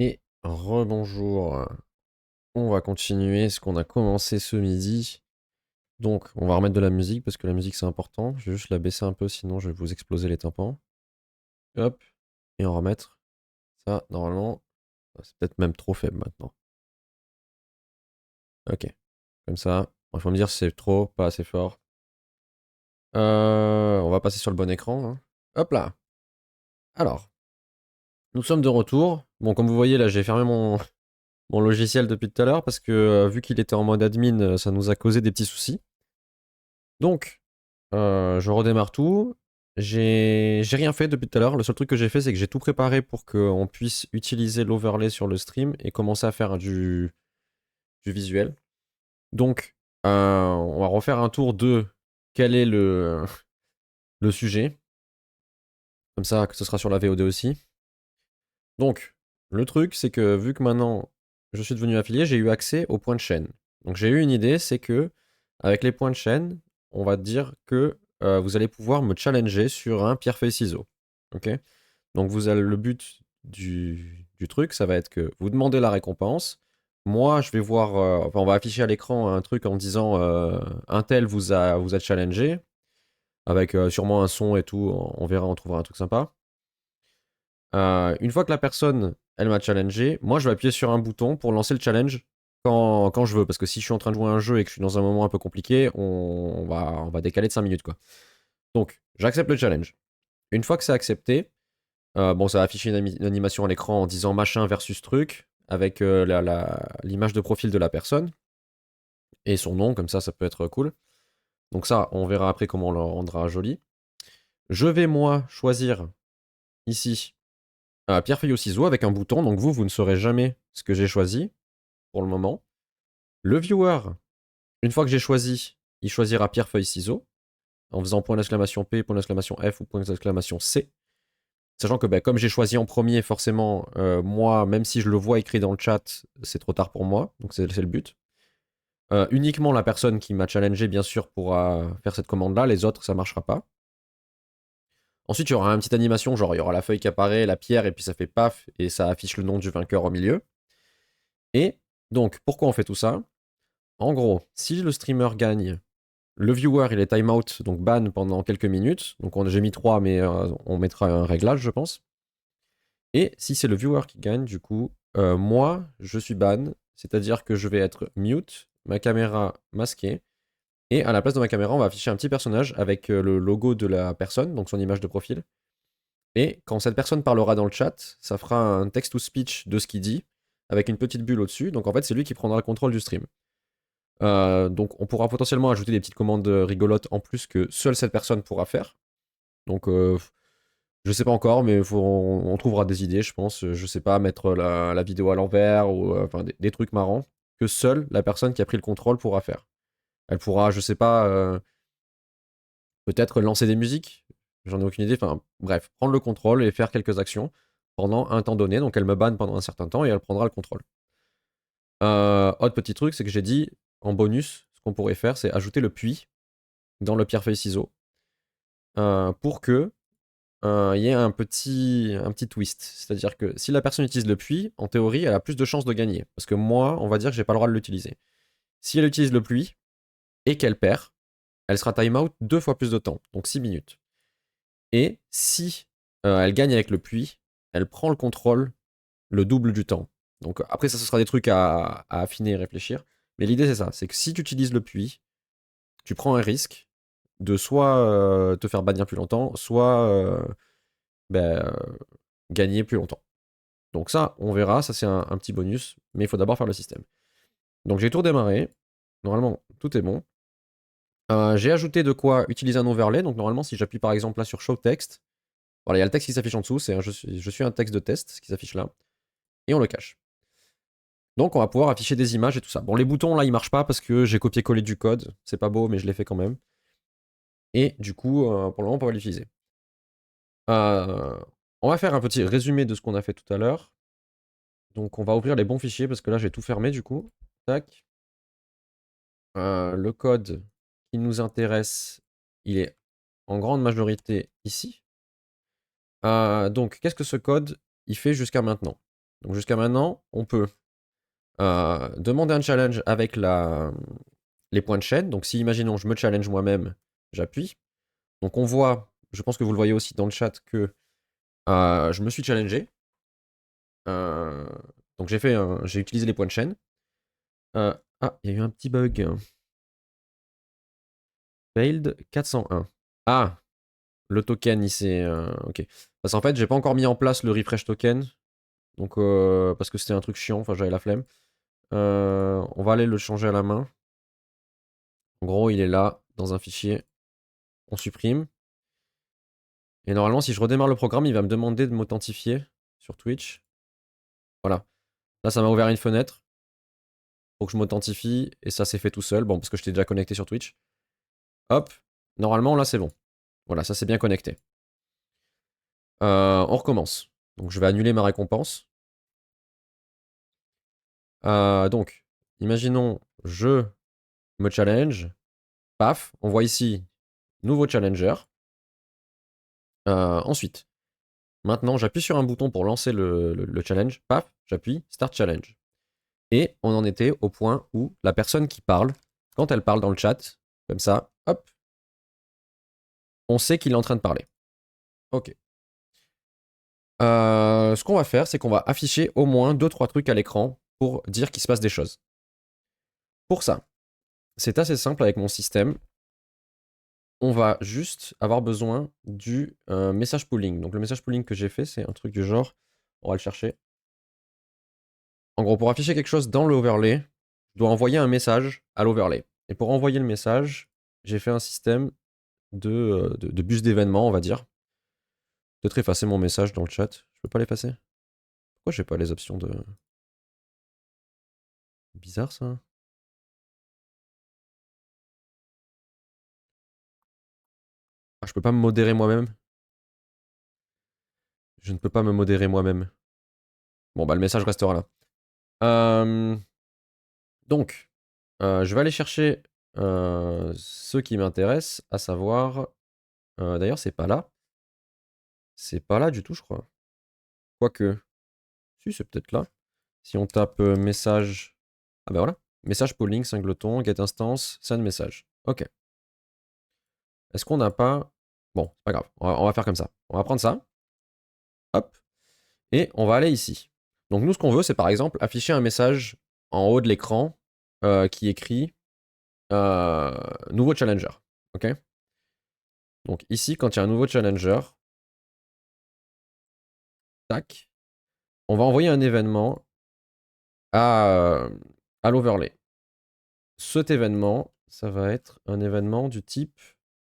Et rebonjour, on va continuer ce qu'on a commencé ce midi. Donc, on va remettre de la musique parce que la musique c'est important. Je vais juste la baisser un peu, sinon je vais vous exploser les tympans. Hop, et en remettre. Ça, normalement, c'est peut-être même trop faible maintenant. Ok, comme ça. Il faut me dire si c'est trop, pas assez fort. On va passer sur le bon écran. Hein. Hop là. Alors, nous sommes de retour. Bon, comme vous voyez, là, j'ai fermé mon logiciel depuis tout à l'heure parce que vu qu'il était en mode admin, ça nous a causé des petits soucis. Donc, je redémarre tout. J'ai rien fait depuis tout à l'heure. Le seul truc que j'ai fait, c'est que j'ai tout préparé pour qu'on puisse utiliser l'overlay sur le stream et commencer à faire du visuel. Donc, on va refaire un tour de quel est le sujet. Comme ça, que ce sera sur la VOD aussi. Donc, le truc, c'est que vu que maintenant je suis devenu affilié, j'ai eu accès aux points de chaîne. Donc, j'ai eu une idée, c'est que avec les points de chaîne, on va dire que vous allez pouvoir me challenger sur un pierre-feuille-ciseaux. Ok. Donc, le but du truc, ça va être que vous demandez la récompense. Moi, je vais voir, enfin, on va afficher à l'écran un truc en disant un tel vous a challengé, avec sûrement un son et tout. On verra, on trouvera un truc sympa. Une fois que la personne, elle m'a challengé, moi je vais appuyer sur un bouton pour lancer le challenge quand je veux. Parce que si je suis en train de jouer à un jeu et que je suis dans un moment un peu compliqué, on va décaler de 5 minutes quoi. Donc, j'accepte le challenge. Une fois que c'est accepté, bon, ça va afficher une animation à l'écran en disant machin versus truc, avec l'image de profil de la personne et son nom, comme ça peut être cool. Donc ça, on verra après comment on le rendra joli. Je vais moi choisir ici pierre, feuille ou ciseaux avec un bouton, donc vous ne saurez jamais ce que j'ai choisi pour le moment. Le viewer, une fois que j'ai choisi, il choisira pierre, feuille, ciseaux en faisant point d'exclamation P, point d'exclamation F ou point d'exclamation C. Sachant que comme j'ai choisi en premier, forcément, moi, même si je le vois écrit dans le chat, c'est trop tard pour moi, donc c'est le but. Uniquement la personne qui m'a challengé, bien sûr, pourra faire cette commande-là, les autres, ça marchera pas. Ensuite, il y aura une petite animation, genre il y aura la feuille qui apparaît, la pierre, et puis ça fait paf, et ça affiche le nom du vainqueur au milieu. Et donc, pourquoi on fait tout ça? En gros, si le streamer gagne, le viewer il est timeout, donc ban pendant quelques minutes. Donc j'ai mis 3, mais on mettra un réglage, je pense. Et si c'est le viewer qui gagne, du coup, moi, je suis ban, c'est-à-dire que je vais être mute, ma caméra masquée, et à la place de ma caméra, on va afficher un petit personnage avec le logo de la personne, donc son image de profil. Et quand cette personne parlera dans le chat, ça fera un text-to-speech de ce qu'il dit, avec une petite bulle au-dessus. Donc en fait, c'est lui qui prendra le contrôle du stream. Donc on pourra potentiellement ajouter des petites commandes rigolotes en plus que seule cette personne pourra faire. Donc je sais pas encore, mais on trouvera des idées, je pense. Je sais pas, mettre la vidéo à l'envers ou enfin des trucs marrants que seule la personne qui a pris le contrôle pourra faire. Elle pourra, je sais pas, peut-être lancer des musiques. J'en ai aucune idée. Enfin bref, prendre le contrôle et faire quelques actions pendant un temps donné. Donc elle me banne pendant un certain temps et elle prendra le contrôle. Autre petit truc, c'est que j'ai dit en bonus, ce qu'on pourrait faire, c'est ajouter le puits dans le pierre-feuille-ciseaux pour que il y ait un petit twist. C'est-à-dire que si la personne utilise le puits, en théorie, elle a plus de chances de gagner. Parce que moi, on va dire que j'ai pas le droit de l'utiliser. Si elle utilise le puits et qu'elle perd, elle sera time-out 2 fois plus de temps, donc 6 minutes. Et si elle gagne avec le puits, elle prend le contrôle le double du temps. Donc après, ça, ce sera des trucs à affiner et réfléchir. Mais l'idée, c'est ça. C'est que si tu utilises le puits, tu prends un risque de soit te faire bannir plus longtemps, soit ben, gagner plus longtemps. Donc ça, on verra. Ça, c'est un petit bonus. Mais il faut d'abord faire le système. Donc j'ai tout redémarré. Normalement, tout est bon. J'ai ajouté de quoi utiliser un overlay. Donc normalement, si j'appuie par exemple là sur Show Text, voilà, il y a le texte qui s'affiche en dessous. C'est je suis un texte de test qui s'affiche là. Et on le cache. Donc on va pouvoir afficher des images et tout ça. Bon, les boutons là, ils marchent pas parce que j'ai copié-collé du code. C'est pas beau, mais je l'ai fait quand même. Et du coup, pour le moment, on peut pas l'utiliser. On va faire un petit résumé de ce qu'on a fait tout à l'heure. Donc on va ouvrir les bons fichiers parce que là, j'ai tout fermé du coup. Tac. Le code qui nous intéresse, il est en grande majorité ici. Donc, qu'est-ce que ce code il fait jusqu'à maintenant? Donc jusqu'à maintenant, on peut demander un challenge avec les points de chaîne. Donc si, imaginons, je me challenge moi-même, j'appuie. Donc on voit, je pense que vous le voyez aussi dans le chat, que je me suis challengé. Donc j'ai utilisé les points de chaîne. Ah, il y a eu un petit bug. Failed 401. Ah, le token, il s'est... ok. Parce qu'en fait, j'ai pas encore mis en place le refresh token. Donc, parce que c'était un truc chiant, enfin j'avais la flemme. On va aller le changer à la main. En gros, il est là, dans un fichier. On supprime. Et normalement, si je redémarre le programme, il va me demander de m'authentifier sur Twitch. Voilà. Là, ça m'a ouvert une fenêtre. Faut que je m'authentifie. Et ça s'est fait tout seul. Bon, parce que j'étais déjà connecté sur Twitch. Hop. Normalement, là, c'est bon. Voilà, ça s'est bien connecté. On recommence. Donc, je vais annuler ma récompense. Donc, imaginons, je me challenge. Paf. On voit ici, nouveau challenger. Ensuite, maintenant, j'appuie sur un bouton pour lancer le challenge. Paf, j'appuie Start Challenge. Et on en était au point où la personne qui parle, quand elle parle dans le chat, comme ça, hop, on sait qu'il est en train de parler. Ok. Ce qu'on va faire, c'est qu'on va afficher au moins 2-3 trucs à l'écran pour dire qu'il se passe des choses. Pour ça, c'est assez simple avec mon système. On va juste avoir besoin du message pooling. Donc le message pooling que j'ai fait, c'est un truc du genre, on va le chercher. En gros, pour afficher quelque chose dans l'overlay, je dois envoyer un message à l'overlay. Et pour envoyer le message, j'ai fait un système de bus d'événements, on va dire. Peut-être effacer mon message dans le chat. Je peux pas l'effacer? Pourquoi j'ai pas les options de... Bizarre ça. Ah, je peux pas me modérer moi-même. Je ne peux pas me modérer moi-même. Bon, bah le message restera là. Donc, je vais aller chercher ce qui m'intéresse, à savoir... D'ailleurs, c'est pas là. C'est pas là du tout, je crois. Quoique... Si, c'est peut-être là. Si on tape message... Ah bah voilà. Message polling, singleton, get instance, send message. Ok. Est-ce qu'on n'a pas... Bon, c'est pas grave. On va faire comme ça. On va prendre ça. Hop. Et on va aller ici. Donc nous, ce qu'on veut, c'est par exemple afficher un message en haut de l'écran qui écrit nouveau challenger. Ok. Donc ici, quand il y a un nouveau challenger, tac, on va envoyer un événement à l'overlay. Cet événement, ça va être un événement du type...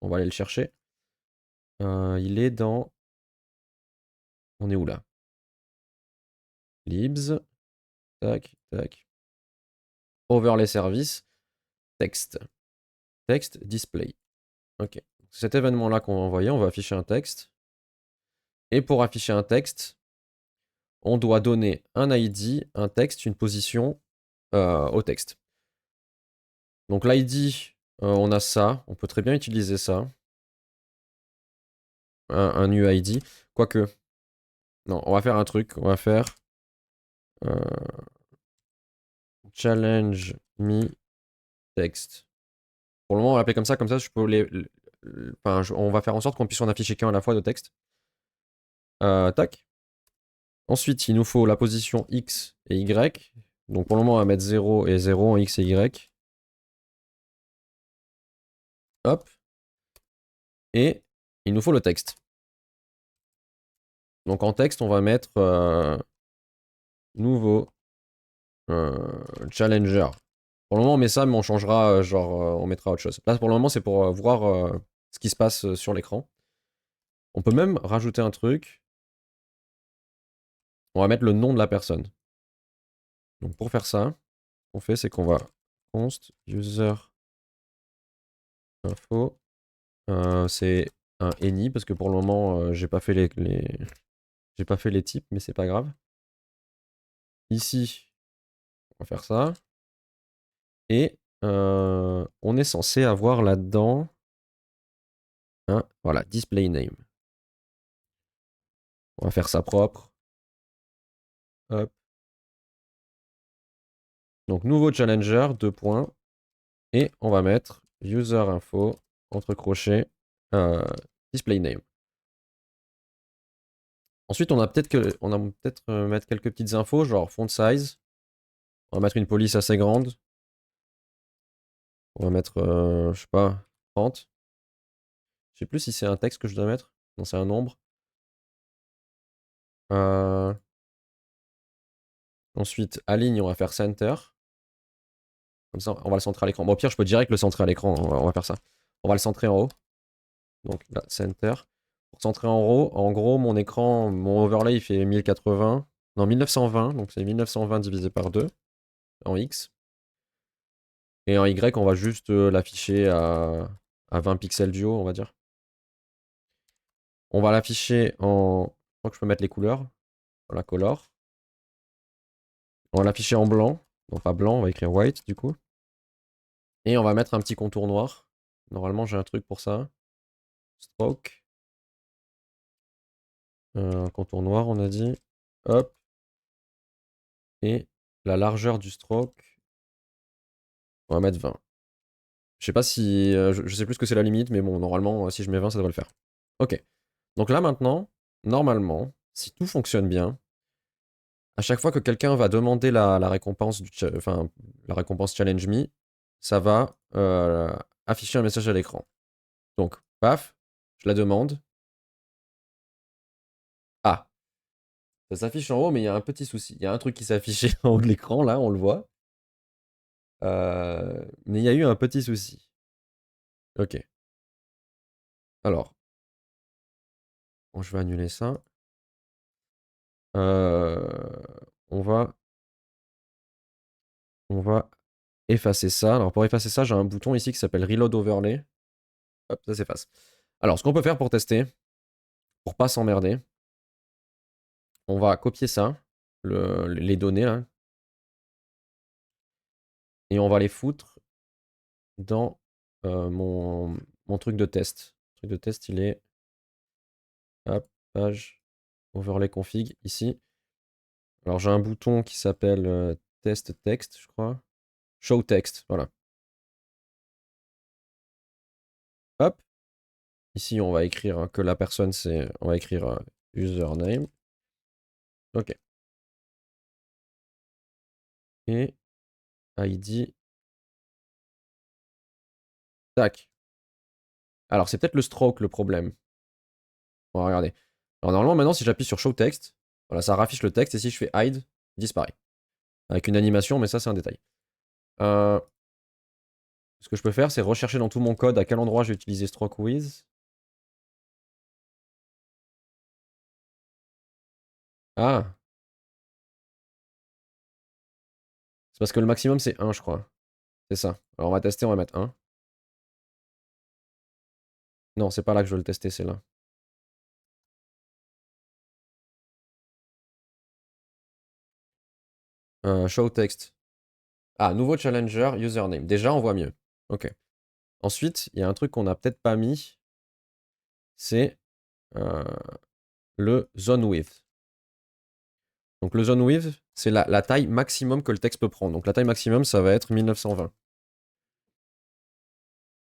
On va aller le chercher. Il est dans... On est où là? Libs. Tac, tac. Overlay service. Texte. Texte, display. Ok. Cet événement-là qu'on va envoyer, on va afficher un texte. Et pour afficher un texte, on doit donner un ID, un texte, une position au texte. Donc l'ID, on a ça. On peut très bien utiliser ça. Un UID. Quoique. Non, on va faire un truc. On va faire... challenge me text. Pour le moment, on va l'appeler comme ça, je peux enfin, on va faire en sorte qu'on puisse en afficher qu'un à la fois de texte. Tac. Ensuite, il nous faut la position X et Y. Donc pour le moment, on va mettre 0 et 0 en X et Y. Hop. Et il nous faut le texte. Donc en texte, on va mettre nouveau challenger. Pour le moment, on met ça, mais on changera, on mettra autre chose. Là, pour le moment, c'est pour voir ce qui se passe sur l'écran. On peut même rajouter un truc. On va mettre le nom de la personne. Donc pour faire ça, ce qu'on fait, c'est qu'on va const user info. C'est un any parce que pour le moment, j'ai pas fait j'ai pas fait les types, mais c'est pas grave. Ici, on va faire ça. Et on est censé avoir là-dedans voilà, display name. On va faire ça propre. Hop. Donc nouveau challenger, 2 points. Et on va mettre user info, entre crochets, display name. Ensuite, on a peut-être mettre quelques petites infos, genre font size. On va mettre une police assez grande. On va mettre, je sais pas, 30. Je sais plus si c'est un texte que je dois mettre. Non, c'est un nombre. Ensuite, aligne, on va faire center. Comme ça, on va le centrer à l'écran. Bon, au pire, je peux direct le centrer à l'écran. On va faire ça. On va le centrer en haut. Donc là, center. Pour centrer en haut, en gros, mon écran, mon overlay, il fait 1080. Non, 1920. Donc c'est 1920 divisé par 2 en X. Et en Y, on va juste l'afficher à 20 pixels du haut, on va dire. On va l'afficher en... Je crois que je peux mettre les couleurs. Voilà, color. On va l'afficher en blanc. Non, pas blanc, on va écrire white, du coup. Et on va mettre un petit contour noir. Normalement, j'ai un truc pour ça. Stroke. Un contour noir, on a dit. Hop. Et la largeur du stroke, on va mettre 20. Je sais pas si... je sais plus ce que c'est la limite, mais bon, normalement, si je mets 20, ça devrait le faire. Ok. Donc là, maintenant, normalement, si tout fonctionne bien, à chaque fois que quelqu'un va demander la récompense enfin, la récompense Challenge Me, ça va afficher un message à l'écran. Donc, paf, je la demande. Ah, ça s'affiche en haut, mais il y a un petit souci. Il y a un truc qui s'est affiché en haut de l'écran, là, on le voit. Mais il y a eu un petit souci. Ok. Alors, bon, je vais annuler ça. On va effacer ça. Alors, pour effacer ça, j'ai un bouton ici qui s'appelle Reload Overlay. Hop, ça s'efface. Alors, ce qu'on peut faire pour tester, pour pas s'emmerder, on va copier ça, les données là, et on va les foutre dans mon truc de test. Le truc de test, il est, hop, page, overlay config, ici. Alors j'ai un bouton qui s'appelle test text, je crois. Show text, voilà. Hop. Ici, on va écrire que la personne, on va écrire username. Ok. Et ID. Tac. Alors, c'est peut-être le stroke le problème. On va regarder. Alors, normalement, maintenant, si j'appuie sur Show Text, voilà, ça raffiche le texte. Et si je fais Hide, il disparaît. Avec une animation, mais ça, c'est un détail. Ce que je peux faire, c'est rechercher dans tout mon code à quel endroit j'ai utilisé stroke with. Ah, c'est parce que le maximum, c'est 1, je crois. C'est ça. Alors, on va tester, on va mettre 1. Non, c'est pas là que je veux le tester, c'est là. Show text. Ah, nouveau challenger, username. Déjà, on voit mieux. Ok. Ensuite, il y a un truc qu'on n'a peut-être pas mis. C'est le zone width. Donc le zone width, c'est la taille maximum que le texte peut prendre. Donc la taille maximum, ça va être 1920.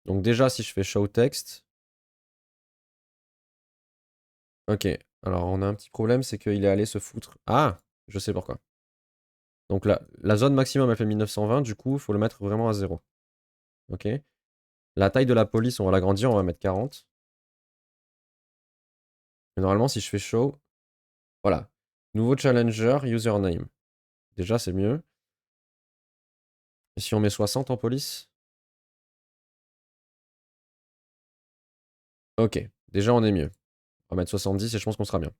Donc déjà, si je fais show text. Ok. Alors, on a un petit problème, c'est qu'il est allé se foutre. Ah, je sais pourquoi. Donc la zone maximum, elle fait 1920, du coup, il faut le mettre vraiment à 0. Ok. La taille de la police, on va l'agrandir, on va mettre 40. Et normalement, si je fais show, voilà. Nouveau challenger, username. Déjà, c'est mieux. Et si on met 60 en police? Ok, déjà, on est mieux. On va mettre 70 et je pense qu'on sera bien.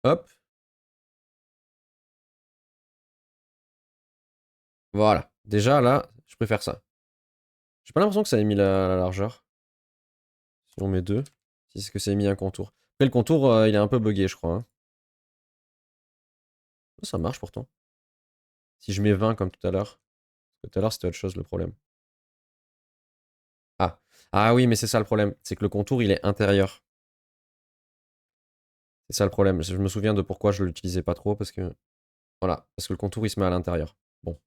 Hop. Voilà. Déjà, là, je préfère ça. J'ai pas l'impression que ça ait mis la largeur. Si on met 2. Si c'est que ça ait mis un contour. Après, le contour, il est un peu buggé, je crois. Hein. Ça marche pourtant. Si je mets 20 comme tout à l'heure. Tout à l'heure, c'était autre chose le problème. Ah. Ah oui, mais c'est ça le problème. C'est que le contour, il est intérieur. C'est ça le problème. Je me souviens de pourquoi je l'utilisais pas trop. Parce que. Voilà. Parce que le contour, il se met à l'intérieur. Bon.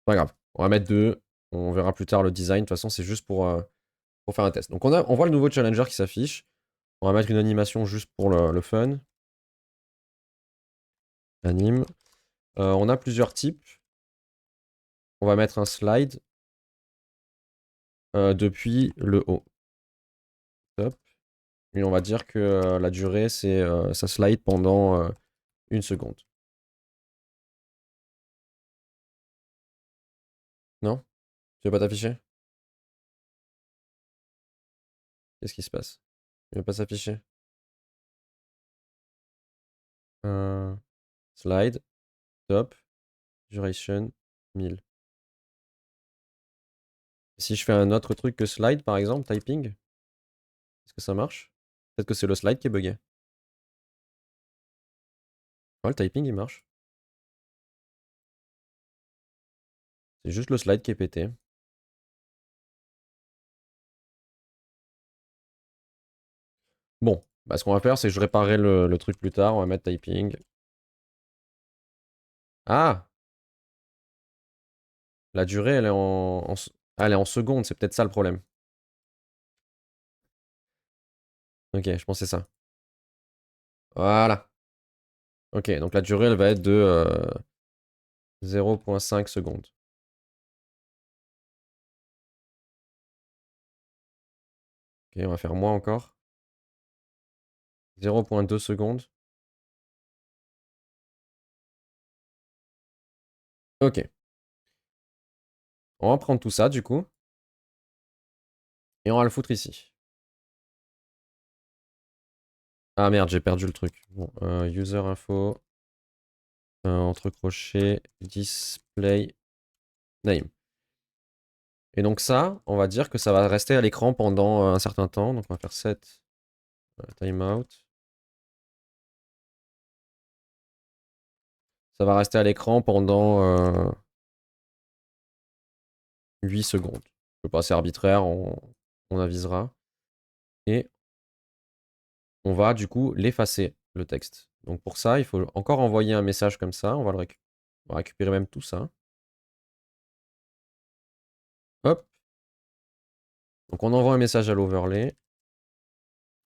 Pas grave. On va mettre 2. On verra plus tard le design. De toute façon, c'est juste pour faire un test. Donc on voit le nouveau challenger qui s'affiche. On va mettre une animation juste pour le fun. Anime. On a plusieurs types. On va mettre un slide depuis le haut. Top. Et on va dire que la durée, c'est ça slide pendant 1 seconde. Non? Tu veux pas t'afficher? Qu'est-ce qui se passe? Tu veux pas s'afficher? Euh, Slide, top, duration, 1000. Si je fais un autre truc que slide, par exemple, typing, est-ce que ça marche? Peut-être que c'est le slide qui est bugué. Ouais, le typing, il marche. C'est juste le slide qui est pété. Bon, bah, ce qu'on va faire, c'est que je réparerai le truc plus tard. On va mettre typing. Ah! La durée, elle est elle est en secondes. C'est peut-être ça le problème. Ok, je pensais ça. Voilà. Ok, donc la durée, elle va être de 0,5 secondes. Ok, on va faire moins encore. 0,2 secondes. Ok. On va prendre tout ça, du coup. Et on va le foutre ici. Ah merde, j'ai perdu le truc. Bon, user info. Entre crochets. Display. Name. Et donc ça, on va dire que ça va rester à l'écran pendant un certain temps. Donc on va faire set timeout. Ça va rester à l'écran pendant 8 secondes. Je peux pas, c'est arbitraire, on avisera. Et on va du coup l'effacer, le texte. Donc pour ça, il faut encore envoyer un message comme ça. On va récupérer même tout ça. Hop. Donc on envoie un message à l'overlay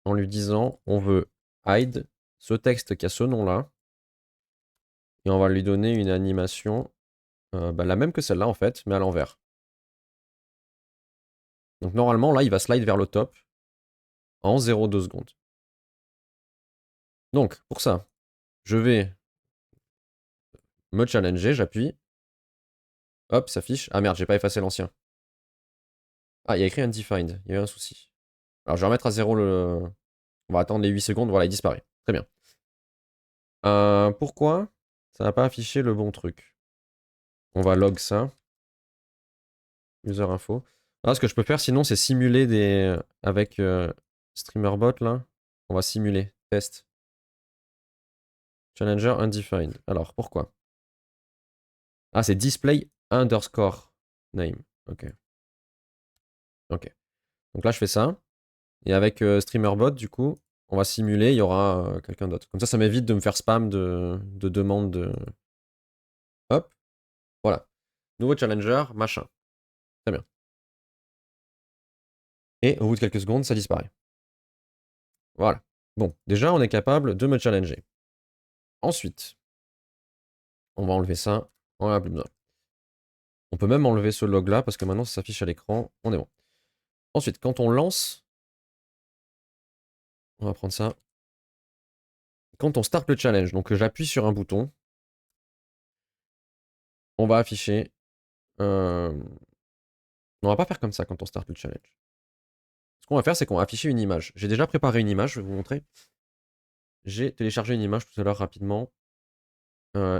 en lui disant on veut hide ce texte qui a ce nom-là. Et on va lui donner une animation, bah, la même que celle-là en fait, mais à l'envers. Donc normalement là, il va slide vers le top en 0,2 secondes. Donc pour ça, je vais me challenger, j'appuie. Hop, ça s'affiche. Ah merde, j'ai pas effacé l'ancien. Ah, il y a écrit undefined, il y a eu un souci. Alors je vais remettre à 0 le... On va attendre les 8 secondes, voilà, il disparaît. Très bien. Pourquoi ça n'a pas affiché le bon truc? On va log ça. User info. Ah, ce que je peux faire sinon, c'est simuler des... Avec StreamerBot, là. On va simuler. Test. Challenger undefined. Alors, pourquoi? Ah, c'est display underscore name. Ok. Ok. Donc là, je fais ça. Et avec StreamerBot, du coup, on va simuler, il y aura quelqu'un d'autre. Comme ça m'évite de me faire spam de demandes de... Hop. Voilà. Nouveau challenger, machin. Très bien. Et au bout de quelques secondes, ça disparaît. Voilà. Bon, déjà, on est capable de me challenger. Ensuite, on va enlever ça. On n'a plus besoin. On peut même enlever ce log-là, parce que maintenant, ça s'affiche à l'écran. On est bon. Ensuite, quand on lance... On va prendre ça. Quand on start le challenge, donc j'appuie sur un bouton, on va afficher... On va pas faire comme ça quand on start le challenge. Ce qu'on va faire, c'est qu'on va afficher une image. J'ai déjà préparé une image, je vais vous montrer. J'ai téléchargé une image tout à l'heure rapidement.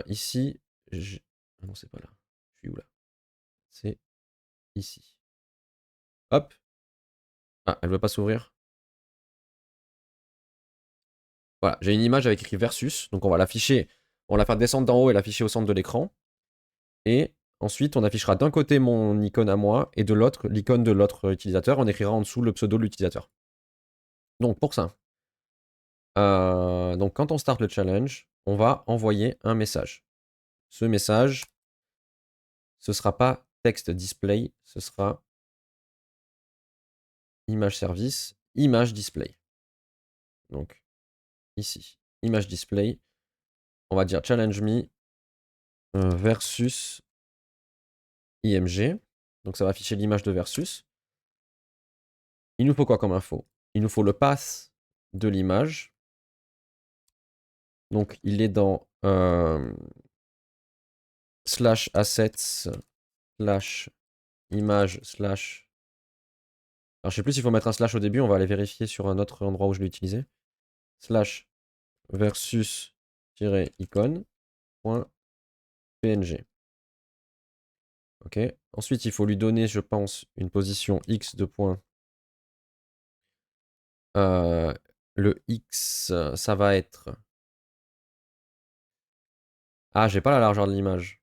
Ici, ah non, c'est pas là. Je suis où là? C'est ici. Hop. Ah, elle veut pas s'ouvrir. Voilà, j'ai une image avec écrit versus. Donc on va l'afficher, on va la faire descendre d'en haut et l'afficher au centre de l'écran. Et ensuite, on affichera d'un côté mon icône à moi et de l'autre l'icône de l'autre utilisateur. On écrira en dessous le pseudo de l'utilisateur. Donc pour ça, donc quand on start le challenge, on va envoyer un message. Ce message, ce sera pas texte display, ce sera image service, image display. Donc ici, image display, on va dire challenge me versus img. Donc ça va afficher l'image de versus. Il nous faut quoi comme info? Il nous faut le path de l'image. Donc il est dans slash assets slash image slash... Alors je sais plus s'il faut mettre un slash au début, on va aller vérifier sur un autre endroit où je l'ai utilisé. Slash versus-icône.png. Ok. Ensuite, il faut lui donner, je pense, une position x de point. Le x, ça va être... Ah, j'ai pas la largeur de l'image.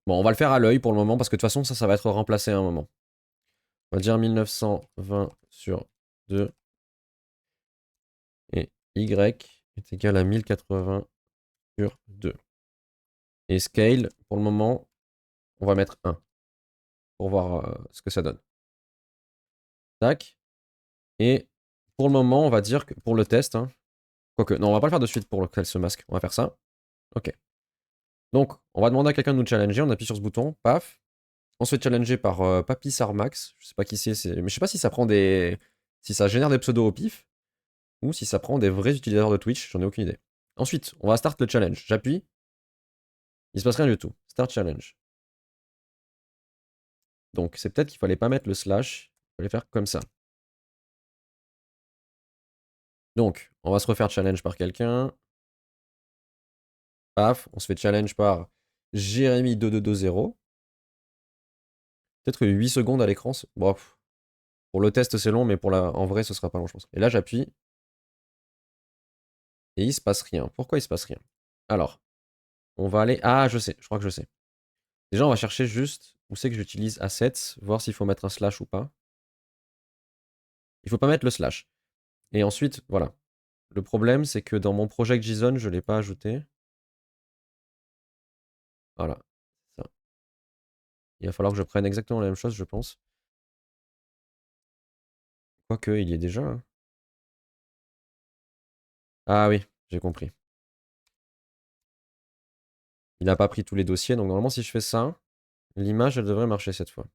Bon, on va le faire à l'œil pour le moment, parce que de toute façon, ça va être remplacé à un moment. On va dire 1920 sur 2. Et y est égal à 1080 sur 2. Et scale, pour le moment, on va mettre 1. Pour voir ce que ça donne. Tac. Et pour le moment, on va dire que pour le test, hein, quoique, non, on va pas le faire de suite pour qu'elle se masque. On va faire ça. Ok. Donc, on va demander à quelqu'un de nous challenger. On appuie sur ce bouton. Paf. On se fait challenger par Papy Sarmax. Je sais pas qui c'est, mais je sais pas si ça prend des. Si ça génère des pseudos au pif. Ou si ça prend des vrais utilisateurs de Twitch. J'en ai aucune idée. Ensuite, on va start le challenge. J'appuie. Il se passe rien du tout. Start challenge. Donc, c'est peut-être qu'il fallait pas mettre le slash. Il fallait faire comme ça. Donc, on va se refaire challenge par quelqu'un. Paf, on se fait challenge par Jérémy2220. Peut-être que 8 secondes à l'écran. Bon, pour le test, c'est long, mais en vrai, ce sera pas long, je pense. Et là, j'appuie. Et il se passe rien. Pourquoi il se passe rien? Alors, on va aller... Ah, je sais, je crois que je sais. Déjà, on va chercher juste où c'est que j'utilise assets, voir s'il faut mettre un slash ou pas. Il faut pas mettre le slash. Et ensuite, voilà. Le problème, c'est que dans mon project JSON, je ne l'ai pas ajouté. Voilà. Ça. Il va falloir que je prenne exactement la même chose, je pense. Quoique, il y est déjà. Hein. Ah oui, j'ai compris. Il n'a pas pris tous les dossiers, donc normalement, si je fais ça, l'image, elle devrait marcher cette fois.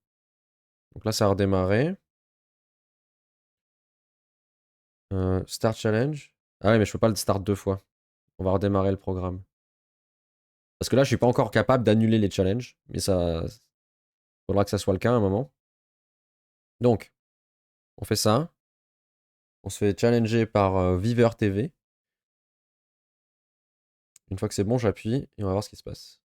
Donc là, ça a redémarré. Start challenge. Ah oui, mais je peux pas le start 2 fois. On va redémarrer le programme. Parce que là, je suis pas encore capable d'annuler les challenges. Mais ça... faudra que ça soit le cas à un moment. Donc, on fait ça. On se fait challenger par Viver TV. Une fois que c'est bon, j'appuie et on va voir ce qui se passe.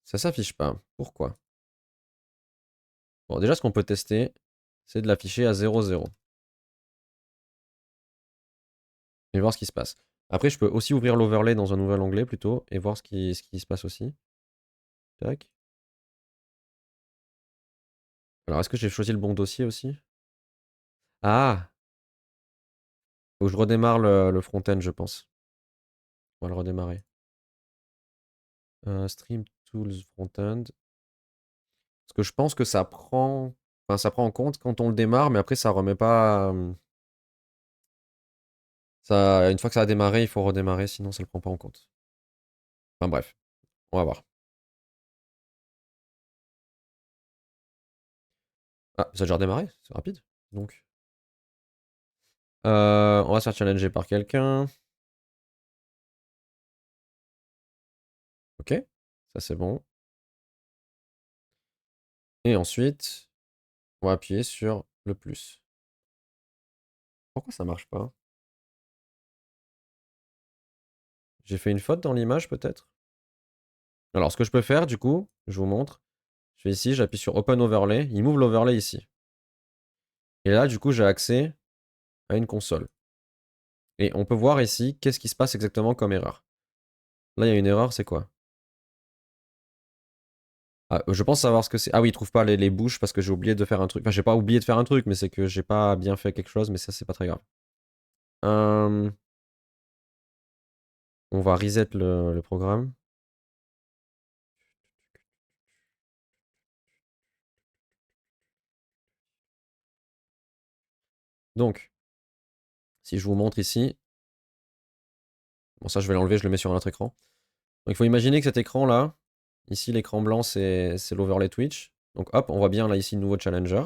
Ça s'affiche pas. Pourquoi? Bon, déjà, ce qu'on peut tester, c'est de l'afficher à 0,0. Et voir ce qui se passe. Après, je peux aussi ouvrir l'overlay dans un nouvel onglet plutôt et voir ce qui se passe aussi. Tac. Alors, est-ce que j'ai choisi le bon dossier aussi? Ah! Faut que je redémarre le front-end, je pense. On va le redémarrer. Stream Tools Front-end. Parce que je pense que ça prend... Enfin, ça prend en compte quand on le démarre, mais après, ça remet pas. Ça, une fois que ça a démarré, il faut redémarrer, sinon ça le prend pas en compte. Enfin bref, on va voir. Ah, ça a déjà redémarré, c'est rapide. Donc, on va se faire challenger par quelqu'un. Ok, ça c'est bon. Et ensuite, on va appuyer sur le plus. Pourquoi ça marche pas? J'ai fait une faute dans l'image peut-être? Alors, ce que je peux faire, du coup, je vous montre. Je vais ici, j'appuie sur Open Overlay. Il m'ouvre l'overlay ici. Et là, du coup, j'ai accès à une console. Et on peut voir ici qu'est-ce qui se passe exactement comme erreur. Là, il y a une erreur, c'est quoi? Ah, je pense savoir ce que c'est. Ah oui, il trouve pas les bouches parce que j'ai oublié de faire un truc. Enfin, j'ai pas oublié de faire un truc, mais c'est que j'ai pas bien fait quelque chose, mais ça, c'est pas très grave. Euh, On va reset le programme. Donc, si je vous montre ici, bon, ça, je vais l'enlever, je le mets sur un autre écran. Donc, il faut imaginer que cet écran-là, ici, l'écran blanc, c'est l'overlay Twitch. Donc, hop, on voit bien là, ici, nouveau challenger.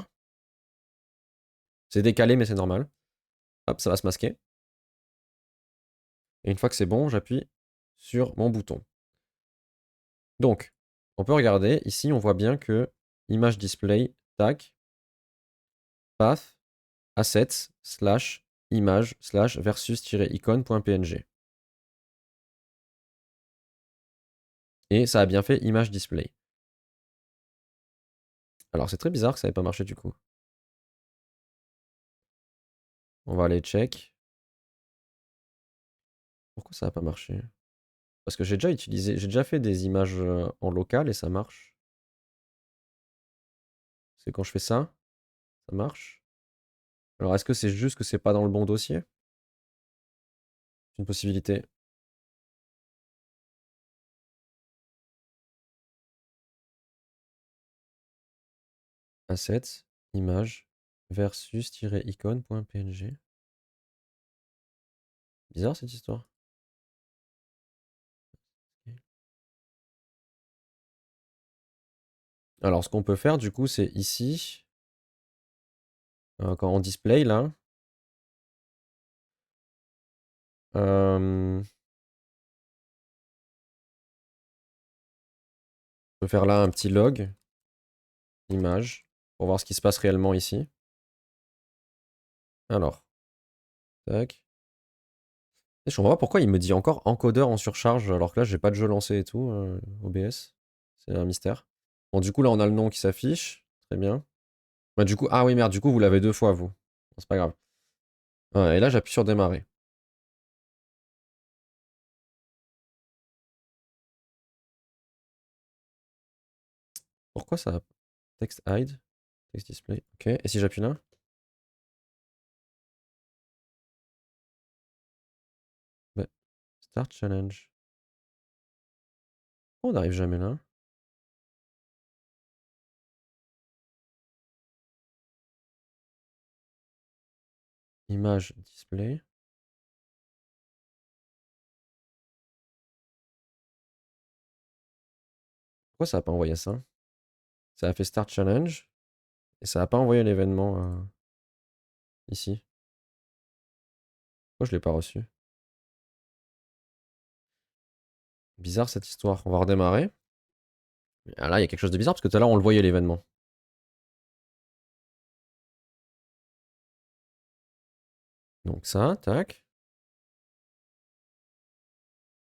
C'est décalé, mais c'est normal. Hop, ça va se masquer. Et une fois que c'est bon, j'appuie sur mon bouton. Donc, on peut regarder. Ici, on voit bien que image display, tac, path, assets, slash, image, slash, versus-icon.png. Et ça a bien fait image display. Alors, c'est très bizarre que ça n'ait pas marché du coup. On va aller check. Pourquoi ça n'a pas marché? Parce que j'ai déjà fait des images en local et ça marche. C'est quand je fais ça, ça marche. Alors, est-ce que c'est juste que c'est pas dans le bon dossier? C'est une possibilité. Assets, image, versus-icon.png. Bizarre cette histoire. Alors, ce qu'on peut faire du coup, c'est ici, quand on display là, on peut faire là un petit log, image, pour voir ce qui se passe réellement ici. Alors, tac. Et je comprends pas pourquoi il me dit encore encodeur en surcharge alors que là j'ai pas de jeu lancé et tout, OBS. C'est un mystère. Bon, du coup là on a le nom qui s'affiche. Très bien. Bah, du coup, ah oui merde, du coup vous l'avez deux fois vous. Bon, c'est pas grave. Ouais, et là j'appuie sur démarrer. Pourquoi ça. Text hide, text display. Ok, et si j'appuie là? Bah, start challenge. Pourquoi on n'arrive jamais là? Image display. Pourquoi ça a pas envoyé ça? Ça a fait start challenge et ça a pas envoyé l'événement ici. Pourquoi je l'ai pas reçu? Bizarre cette histoire. On va redémarrer. Ah là, il y a quelque chose de bizarre parce que tout à l'heure on le voyait l'événement. Donc ça, tac.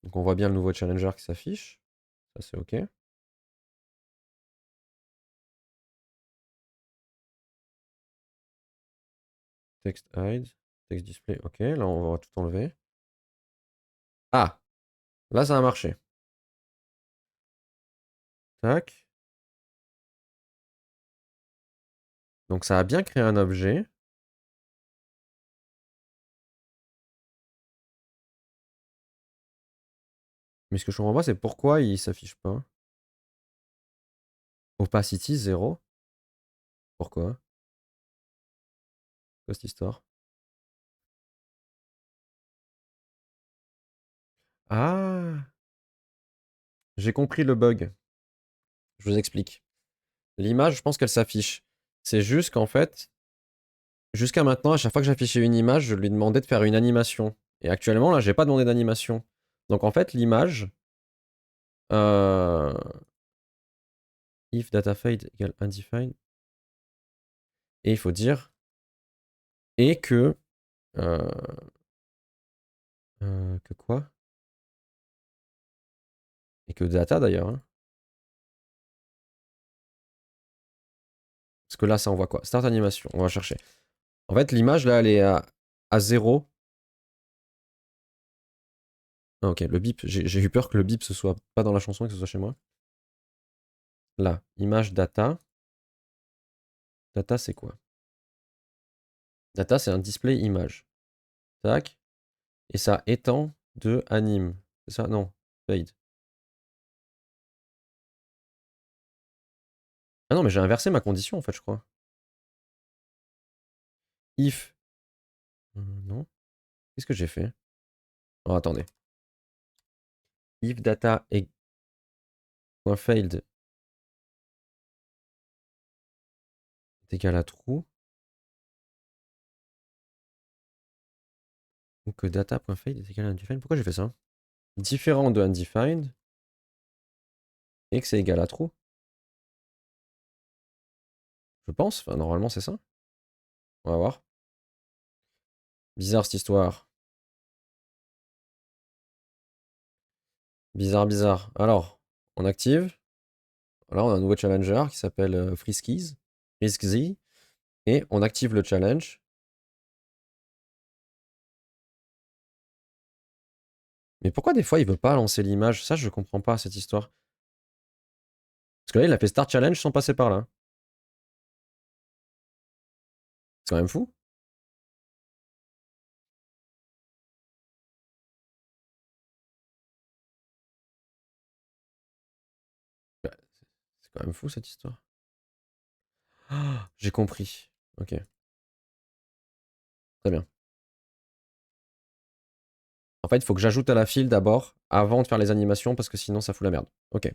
Donc on voit bien le nouveau challenger qui s'affiche. Ça c'est ok. Text hide, text display, ok. Là on va tout enlever. Ah, là ça a marché. Tac. Donc ça a bien créé un objet. Mais ce que je comprends pas, c'est pourquoi il s'affiche pas. Opacity 0. Pourquoi? Quoi cette histoire? Ah! J'ai compris le bug. Je vous explique. L'image, je pense qu'elle s'affiche. C'est juste qu'en fait, jusqu'à maintenant, à chaque fois que j'affichais une image, je lui demandais de faire une animation. Et actuellement, là, j'ai pas demandé d'animation. Donc en fait, l'image, euh, if data fade égale undefined, et il faut dire, et euh, que quoi? Et que data d'ailleurs, hein. Parce que là, ça envoie quoi? Start animation, on va chercher. En fait, l'image, là, elle est à 0. Ah, ok, le bip, j'ai eu peur que le bip ce soit pas dans la chanson et que ce soit chez moi. Là, image data. Data, c'est quoi? Data, c'est un display image. Tac. Et ça étend de anime. C'est ça? Non. Fade. Ah non, mais j'ai inversé ma condition, en fait, je crois. If. Non. Qu'est-ce que j'ai fait? Oh, attendez. If data est point failed est égal à true. Ou que data.failed est égal à undefined. Pourquoi j'ai fait ça? Différent de undefined. Et que c'est égal à true. Je pense. Enfin, normalement, c'est ça. On va voir. Bizarre cette histoire. Bizarre, bizarre. Alors, on active. Là, on a un nouveau challenger qui s'appelle Friskies. Friskzy. Et on active le challenge. Mais pourquoi des fois il veut pas lancer l'image? Ça, je comprends pas cette histoire. Parce que là, il a fait Start Challenge sans passer par là. C'est quand même fou. Bah, c'est quand même fou cette histoire. Ah, j'ai compris. Ok, très bien. En fait, il faut que j'ajoute à la file d'abord, avant de faire les animations, parce que sinon ça fout la merde. Ok.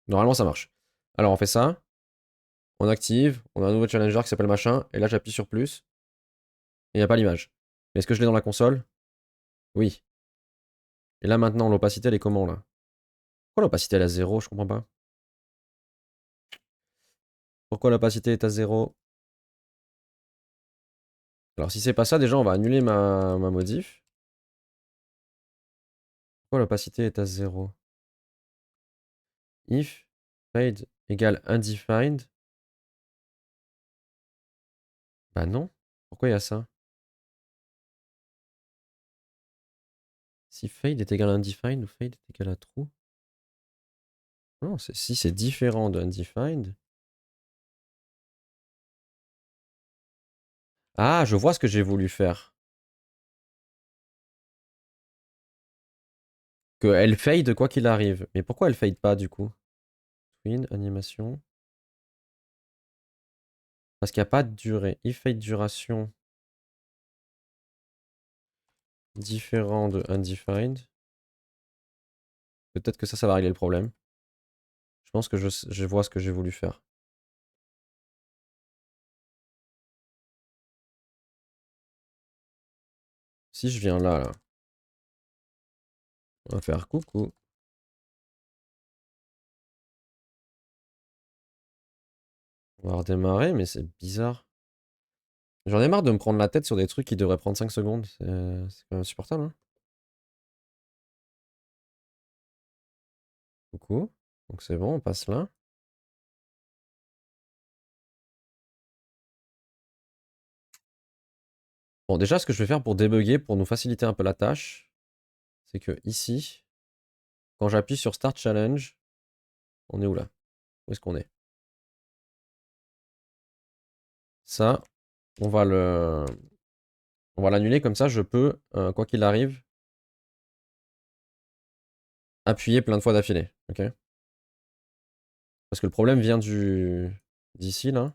Normalement, ça marche. Alors, on fait ça. On active. On a un nouveau challenger qui s'appelle machin. Et là, j'appuie sur plus. Et il n'y a pas l'image. Est-ce que je l'ai dans la console? Oui. Et là, maintenant, l'opacité, elle est comment, là? Pourquoi l'opacité, elle est à 0? Je comprends pas. Pourquoi l'opacité est à 0? Alors, si c'est pas ça, déjà, on va annuler ma modif. Pourquoi l'opacité est à 0? If fade égale undefined. Bah non. Pourquoi il y a ça? Si fade est égal à undefined ou fade est égal à true? Non, si c'est différent de undefined. Ah, je vois ce que j'ai voulu faire. Que elle fade quoi qu'il arrive. Mais pourquoi elle fade pas du coup? Twin, animation. Parce qu'il n'y a pas de durée. If fade duration différent de undefined. Peut-être que ça va régler le problème. Je pense que je vois ce que j'ai voulu faire. Si je viens là, on va faire coucou. On va redémarrer, mais c'est bizarre. J'en ai marre de me prendre la tête sur des trucs qui devraient prendre 5 secondes. C'est quand même insupportable, hein. Coucou. Donc c'est bon, on passe là. Bon, déjà, ce que je vais faire pour débugger, pour nous faciliter un peu la tâche, c'est que ici, quand j'appuie sur Start Challenge, on est où là? Où est-ce qu'on est? Ça, on va le, on va l'annuler comme ça. Je peux, quoi qu'il arrive, appuyer plein de fois d'affilée. Ok? Parce que le problème vient d'ici là.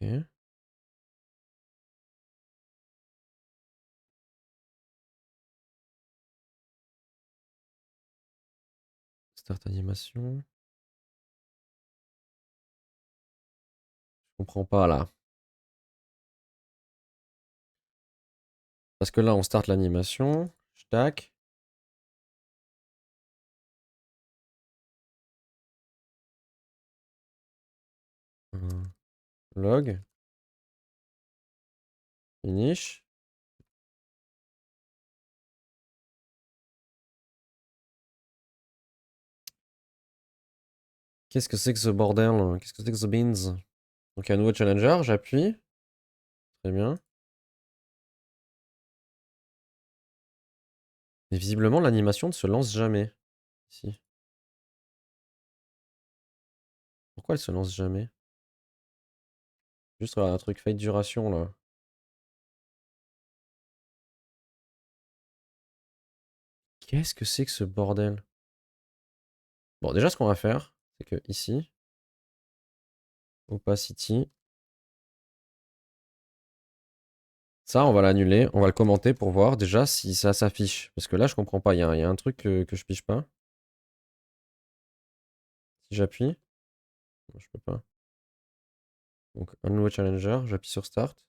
Ok. Start animation. Je comprends pas là. Parce que là, on start l'animation. Tac. Log. Finish. Qu'est-ce que c'est que ce bordel? Qu'est-ce que c'est que ce beans? Donc un nouveau challenger, j'appuie. Très bien. Mais visiblement, l'animation ne se lance jamais. Ici. Pourquoi elle se lance jamais? Juste un truc fade duration là. Qu'est-ce que c'est que ce bordel? Bon, déjà, ce qu'on va faire, c'est que ici, opacity, ça, on va l'annuler, on va le commenter pour voir déjà si ça s'affiche. Parce que là, je comprends pas, il y a un truc que je pige pas. Si j'appuie, non, je peux pas. Donc, un nouveau challenger, j'appuie sur Start.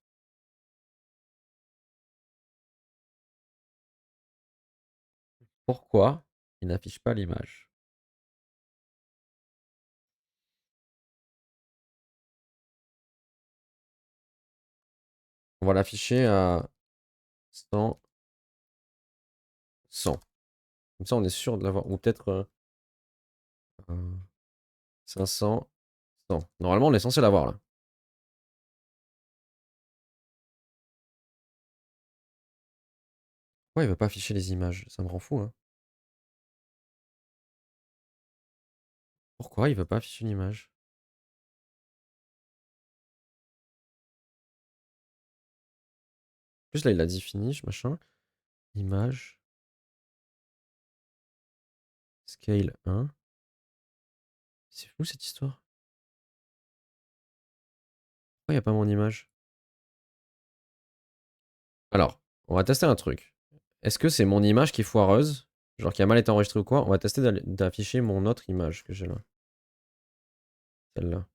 Pourquoi il n'affiche pas l'image? On va l'afficher à 100, 100. Comme ça, on est sûr de l'avoir. Ou peut-être 500, 100. Normalement, on est censé l'avoir là. Pourquoi il veut pas afficher les images? Ça me rend fou, hein. Pourquoi il veut pas afficher une image? En plus, là, il a dit finish, machin. Image. Scale 1. C'est fou cette histoire. Pourquoi il n'y a pas mon image? Alors, on va tester un truc. Est-ce que c'est mon image qui est foireuse? Genre qui a mal été enregistrée ou quoi? On va tester d'afficher mon autre image que j'ai là. Celle-là.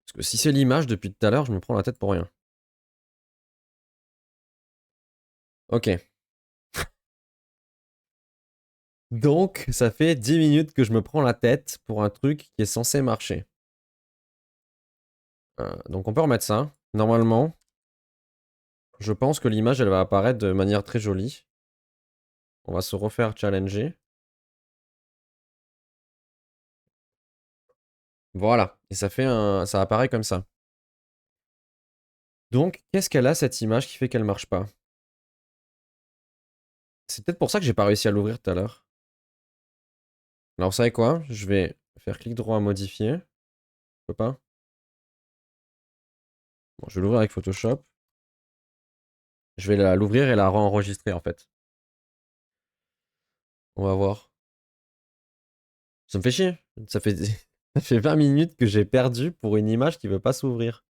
Parce que si c'est l'image depuis tout à l'heure, je me prends la tête pour rien. Ok. Donc, ça fait 10 minutes que je me prends la tête pour un truc qui est censé marcher. Donc on peut remettre ça. Normalement, je pense que l'image, elle va apparaître de manière très jolie. On va se refaire challenger. Voilà. Et ça fait ça apparaît comme ça. Donc, qu'est-ce qu'elle a cette image qui fait qu'elle marche pas? C'est peut-être pour ça que j'ai pas réussi à l'ouvrir tout à l'heure. Alors, vous savez quoi? Je vais faire clic droit à modifier. Je peux pas? Bon, je vais l'ouvrir avec Photoshop. Je vais l'ouvrir et la re-enregistrer en fait. On va voir. Ça me fait chier. Ça fait, ça fait 20 minutes que j'ai perdu pour une image qui veut pas s'ouvrir.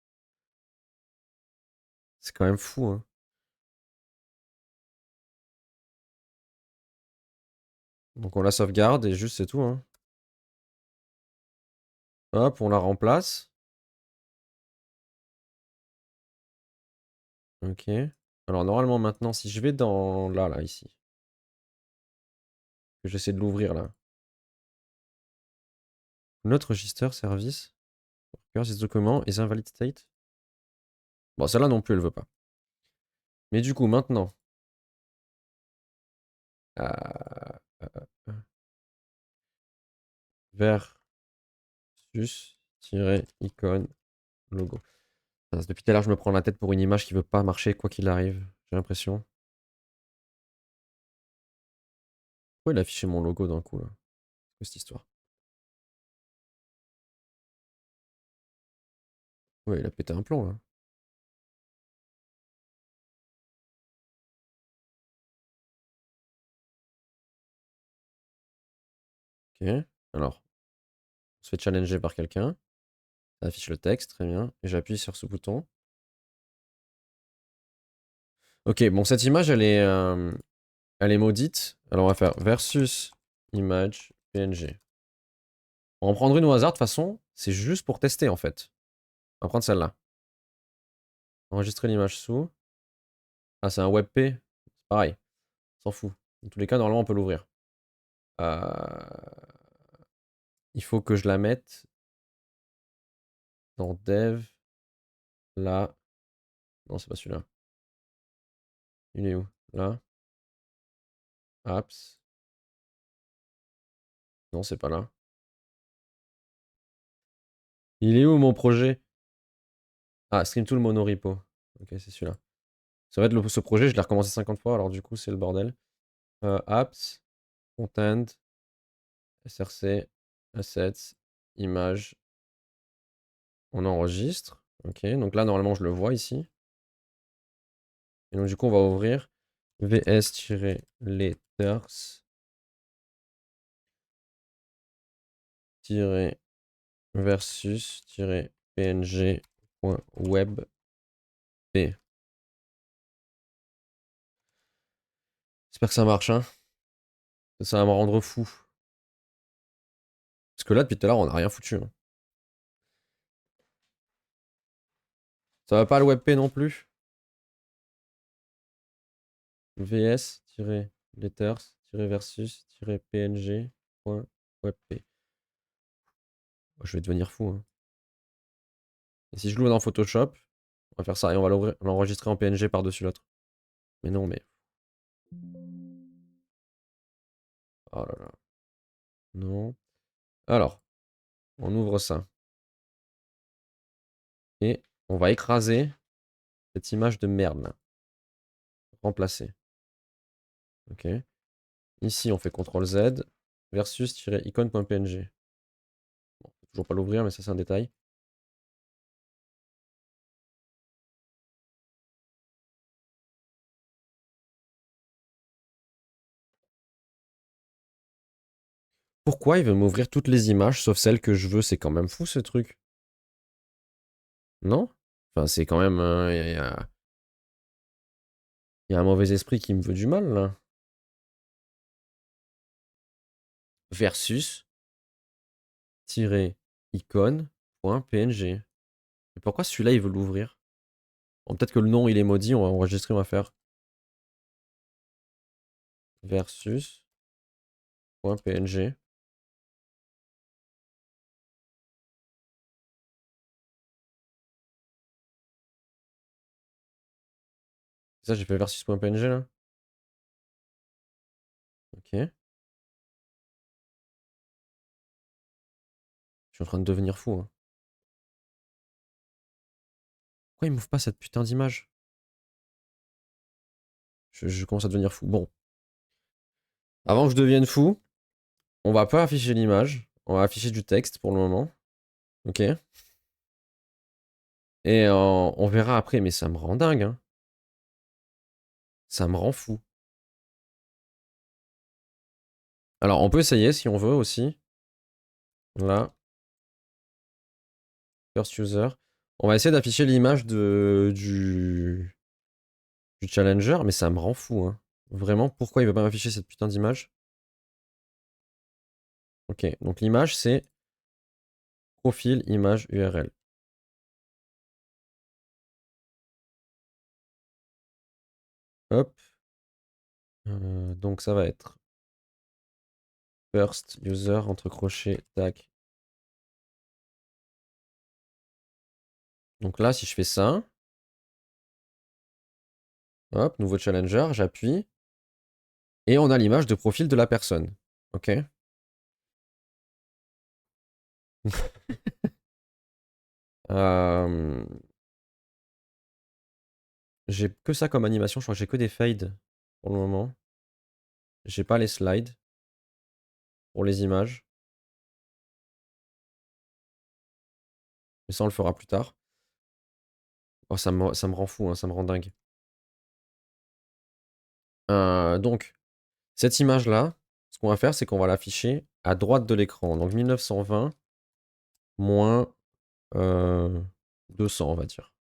C'est quand même fou, hein. Donc on la sauvegarde et juste c'est tout, hein. Hop, on la remplace. Ok. Alors normalement maintenant, si je vais dans là, ici, que j'essaie de l'ouvrir là. Notre register service. Requires this document is invalid state. Bon, celle-là non plus, elle veut pas. Mais du coup, maintenant. Euh, euh, versus-icône logo. Depuis tout à l'heure, je me prends la tête pour une image qui veut pas marcher quoi qu'il arrive. J'ai l'impression. Pourquoi il a affiché mon logo d'un coup là? C'est quoi cette histoire? Ouais, il a pété un plomb là. Ok. Alors, on se fait challenger par quelqu'un. Ça affiche le texte, très bien. Et j'appuie sur ce bouton. Ok, bon, cette image, elle est maudite. Alors, on va faire versus image PNG. On va en prendre une au hasard, de toute façon. C'est juste pour tester, en fait. On va prendre celle-là. Enregistrer l'image sous. Ah, c'est un WebP. C'est pareil. On s'en fout. Dans tous les cas, normalement, on peut l'ouvrir. Il faut que je la mette dans Dev. Là. Non, c'est pas celui-là. Il est où? Là. Apps. Non, c'est pas là. Il est où mon projet? Ah, Stream Tool Monorepo. Ok, c'est celui-là. Ça va être ce projet, je l'ai recommencé 50 fois, alors du coup, c'est le bordel. Apps, Content, SRC, Assets, Images. On enregistre. Ok, donc là, normalement, je le vois ici. Et donc, du coup, on va ouvrir vs-letters versus-png.webp. J'espère que ça marche, hein. Ça va me rendre fou. Parce que là, depuis tout à l'heure, on n'a rien foutu, hein. Ça va pas le WebP non plus? vs-letters-versus-png.webp. Je vais devenir fou, hein. Et si je l'ouvre dans Photoshop, on va faire ça et on va l'enregistrer en PNG par-dessus l'autre. Mais non, mais... Oh là là. Non. Alors, on ouvre ça. Et on va écraser cette image de merde là. Remplacer. Ok. Ici, on fait CTRL-Z. Versus-icon.png. Bon, faut toujours pas l'ouvrir, mais ça c'est un détail. Pourquoi il veut m'ouvrir toutes les images sauf celles que je veux? C'est quand même fou ce truc. Non? Enfin, c'est quand même... il y a un mauvais esprit qui me veut du mal, là. Versus-icône.png. Mais pourquoi celui-là, il veut l'ouvrir? Bon, peut-être que le nom, il est maudit, on va enregistrer, on va faire... Versus.png. Ça, j'ai fait versus.png, là? Ok. Je suis en train de devenir fou, hein. Pourquoi il m'ouvre pas cette putain d'image? Je commence à devenir fou. Bon. Avant que je devienne fou, on va pas afficher l'image. On va afficher du texte pour le moment. Ok. Et on verra après, mais ça me rend dingue, hein. Ça me rend fou. Alors, on peut essayer si on veut aussi. Là. First user. On va essayer d'afficher l'image du challenger, mais ça me rend fou, hein. Vraiment, pourquoi il veut pas m'afficher cette putain d'image? Ok, donc l'image, c'est profil, image, URL. Hop. Donc ça va être first user, entre crochets, tac. Donc là, si je fais ça, hop, nouveau challenger, j'appuie, et on a l'image de profil de la personne. Ok. Euh, j'ai que ça comme animation, je crois que j'ai que des fades pour le moment. J'ai pas les slides pour les images. Mais ça, on le fera plus tard. Oh, ça me rend fou, hein, ça me rend dingue. Donc, cette image-là, ce qu'on va faire, c'est qu'on va l'afficher à droite de l'écran. Donc 1920 moins 200, on va dire.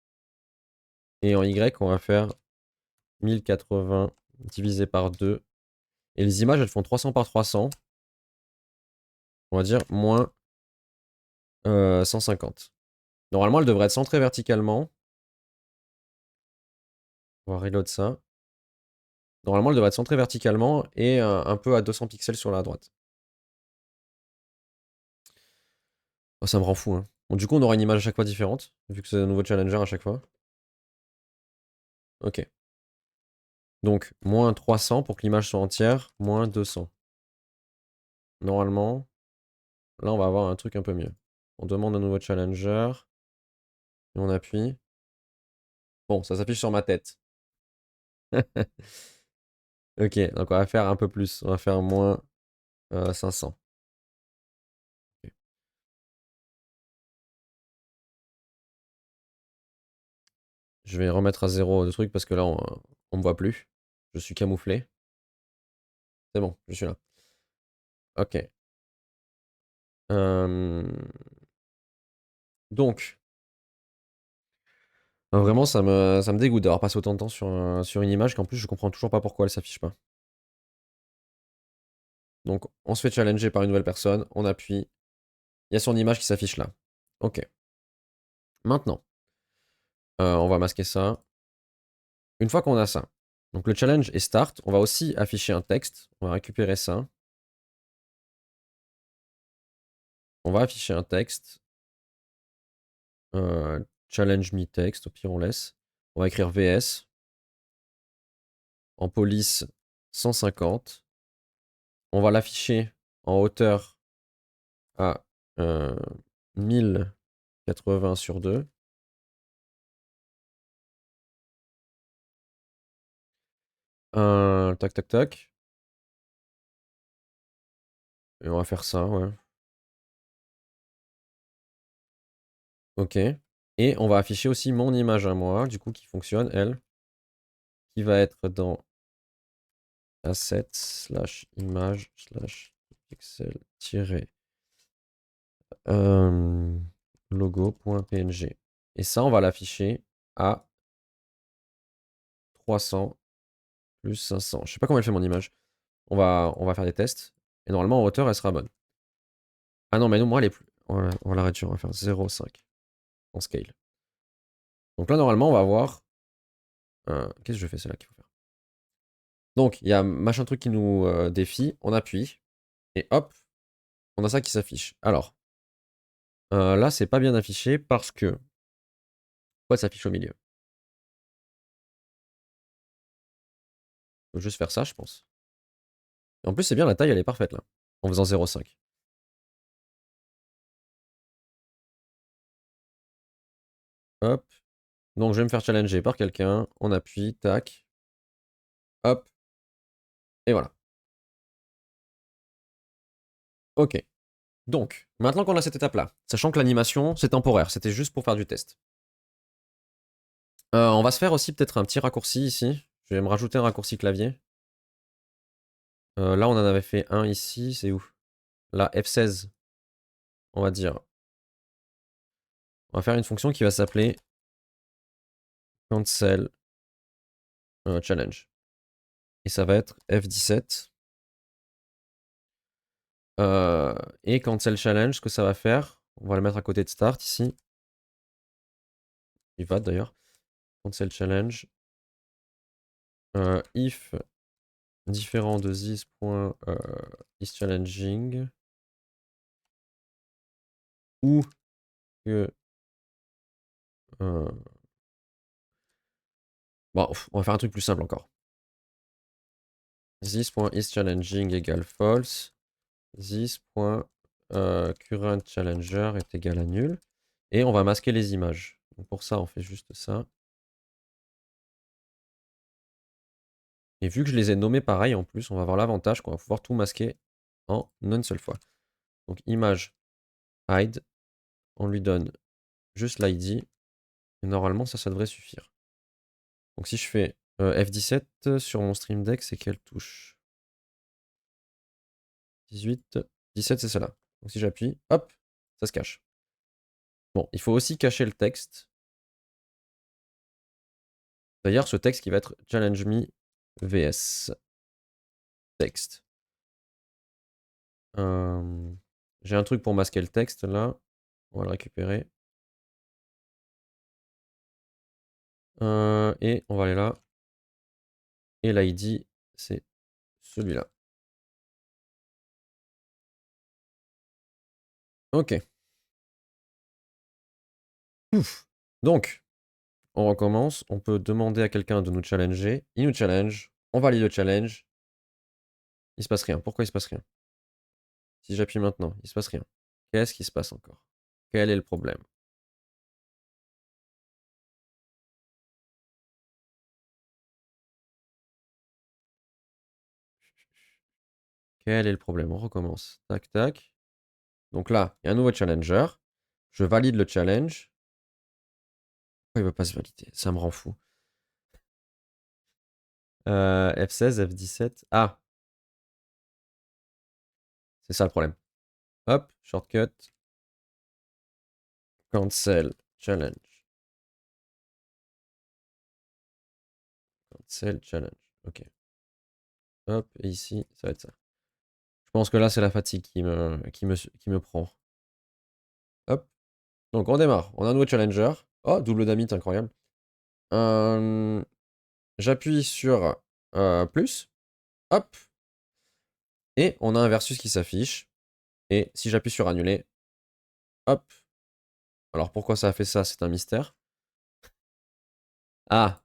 Et en Y, on va faire 1080 divisé par 2. Et les images, elles font 300 par 300. On va dire moins 150. Normalement, elles devraient être centrées verticalement. On va reload ça. Normalement, elles devraient être centrées verticalement et un peu à 200 pixels sur la droite. Oh, ça me rend fou, hein. Bon, du coup, on aura une image à chaque fois différente, vu que c'est un nouveau challenger à chaque fois. Ok. Donc, moins 300 pour que l'image soit entière, moins 200. Normalement, là, on va avoir un truc un peu mieux. On demande un nouveau challenger. Et on appuie. Bon, ça s'affiche sur ma tête. Ok, donc on va faire un peu plus. On va faire moins 500. Ok. Je vais remettre à 0 le truc parce que là, on me voit plus. Je suis camouflé. C'est bon, je suis là. Ok. Euh, Donc, vraiment, ça me dégoûte d'avoir passé autant de temps sur une image qu'en plus, je comprends toujours pas pourquoi elle s'affiche pas. Donc, on se fait challenger par une nouvelle personne. On appuie. Il y a son image qui s'affiche là. Ok. Maintenant, on va masquer ça. Une fois qu'on a ça, donc le challenge est start, on va aussi afficher un texte. On va récupérer ça. On va afficher un texte. Challenge me text, au pire on laisse. On va écrire VS. En police 150. On va l'afficher en hauteur à 1080 sur 2. Tac tac tac. Et on va faire ça, ouais. Ok. Et on va afficher aussi mon image à moi, du coup, qui fonctionne, elle. Qui va être dans asset slash image slash pixel logo.png. Et ça, on va l'afficher à 300 plus 500. Je sais pas comment elle fait mon image. On va faire des tests. Et normalement, en hauteur, elle sera bonne. Ah non, mais non, moi, elle est plus. On va la réduire. On va faire 0,5 en scale. Donc là, normalement, on va avoir. Qu'est-ce que je fais? C'est là qu'il faut faire. Donc, il y a machin truc qui nous défie. On appuie. Et hop, on a ça qui s'affiche. Alors, là, c'est pas bien affiché parce que. Pourquoi ça s'affiche au milieu? Faut juste faire ça, je pense. Et en plus, c'est bien, la taille, elle est parfaite là. En faisant 0,5. Hop. Donc, je vais me faire challenger par quelqu'un. On appuie, tac. Hop. Et voilà. Ok. Donc, maintenant qu'on a cette étape-là, sachant que l'animation, c'est temporaire, c'était juste pour faire du test. On va se faire aussi peut-être un petit raccourci ici. Je vais me rajouter un raccourci clavier. Là, on en avait fait un ici. C'est où? Là, F16. On va dire. On va faire une fonction qui va s'appeler cancel challenge. Et ça va être F17. Et cancel challenge, ce que ça va faire, on va le mettre à côté de start ici. Il va d'ailleurs. Cancel challenge. If différent de this.isChallenging ou que bon, on va faire un truc plus simple encore. This.isChallenging égale false. This.current challenger est égal à nul. Et on va masquer les images. Donc pour ça, on fait juste ça. Et vu que je les ai nommés pareil en plus, on va avoir l'avantage qu'on va pouvoir tout masquer en une seule fois. Donc image hide, on lui donne juste l'ID. Et normalement, ça devrait suffire. Donc si je fais F17 sur mon Stream Deck, c'est quelle touche? 18. 17, c'est celle-là. Donc si j'appuie, hop, ça se cache. Bon, il faut aussi cacher le texte. D'ailleurs, ce texte qui va être challenge me vs texte. J'ai un truc pour masquer le texte là. On va le récupérer. Et on va aller là. Et l'ID, c'est celui-là. Ok. Ouf. Donc, on recommence. On peut demander à quelqu'un de nous challenger. Il nous challenge. On valide le challenge. Il se passe rien. Pourquoi il se passe rien? Si j'appuie maintenant, il se passe rien. Qu'est-ce qui se passe encore? Quel est le problème? Quel est le problème? On recommence. Tac, tac. Donc là, il y a un nouveau challenger. Je valide le challenge. Pourquoi il ne veut pas se valider? Ça me rend fou. F16, F17. Ah, c'est ça le problème. Hop, shortcut. Cancel challenge. Cancel challenge. Ok. Hop, et ici, ça va être ça. Je pense que là, c'est la fatigue qui me prend. Hop. Donc, on démarre. On a un nouveau challenger. Oh, double damit, incroyable. J'appuie sur plus. Hop. Et on a un versus qui s'affiche. Et si j'appuie sur annuler, hop. Alors, pourquoi ça a fait ça? C'est un mystère. Ah.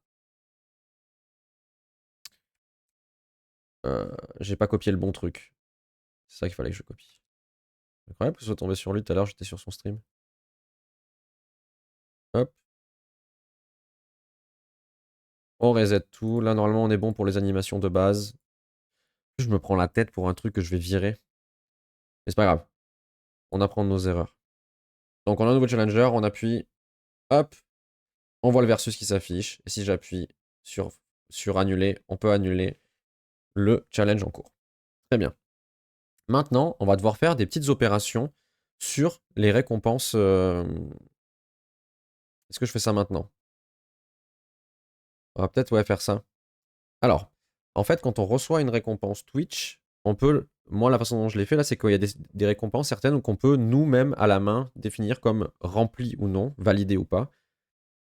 J'ai pas copié le bon truc. C'est ça qu'il fallait que je copie. Incroyable que ce soit tombé sur lui tout à l'heure, j'étais sur son stream. Hop. On reset tout. Là, normalement, on est bon pour les animations de base. Je me prends la tête pour un truc que je vais virer. Mais c'est pas grave. On apprend de nos erreurs. Donc, on a un nouveau challenger. On appuie. Hop. On voit le versus qui s'affiche. Et si j'appuie sur annuler, on peut annuler le challenge en cours. Très bien. Maintenant, on va devoir faire des petites opérations sur les récompenses. Est-ce que je fais ça maintenant? On va peut-être ouais, faire ça. Alors, en fait, quand on reçoit une récompense Twitch, on peut. Moi, la façon dont je l'ai fait là, c'est qu'il y a des récompenses certaines qu'on peut nous-mêmes à la main définir comme remplies ou non, validées ou pas.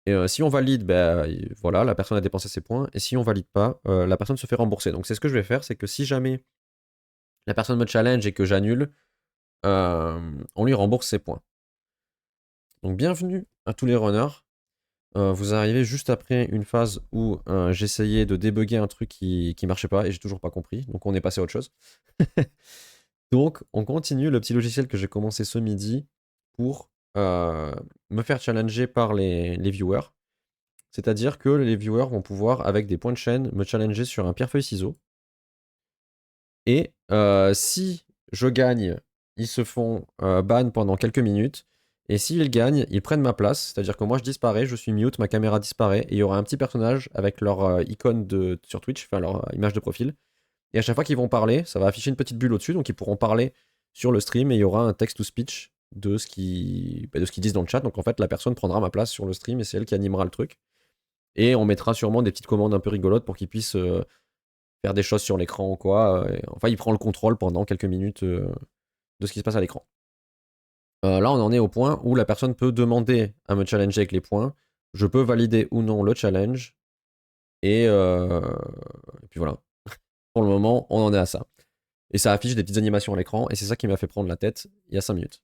Et si on valide, ben voilà, la personne a dépensé ses points. Et si on valide pas, la personne se fait rembourser. Donc c'est ce que je vais faire, c'est que si jamais la personne me challenge et que j'annule, on lui rembourse ses points. Donc bienvenue à tous les runners. Vous arrivez juste après une phase où j'essayais de débugger un truc qui marchait pas et j'ai toujours pas compris. Donc on est passé à autre chose. Donc on continue le petit logiciel que j'ai commencé ce midi pour me faire challenger par les viewers. C'est-à-dire que les viewers vont pouvoir, avec des points de chaîne, me challenger sur un pierre-feuille-ciseau. Et si je gagne, ils se font ban pendant quelques minutes. Et s'ils gagnent, ils prennent ma place. C'est-à-dire que moi, je disparais, je suis mute, ma caméra disparaît. Et il y aura un petit personnage avec leur icône sur Twitch, enfin leur image de profil. Et à chaque fois qu'ils vont parler, ça va afficher une petite bulle au-dessus. Donc ils pourront parler sur le stream et il y aura un text-to-speech de ce qu'ils disent dans le chat. Donc en fait, la personne prendra ma place sur le stream et c'est elle qui animera le truc. Et on mettra sûrement des petites commandes un peu rigolotes pour qu'ils puissent faire des choses sur l'écran ou quoi. Enfin, il prend le contrôle pendant quelques minutes de ce qui se passe à l'écran. Là, on en est au point où la personne peut demander à me challenger avec les points. Je peux valider ou non le challenge. Et puis voilà. Pour le moment, on en est à ça. Et ça affiche des petites animations à l'écran. Et c'est ça qui m'a fait prendre la tête il y a 5 minutes.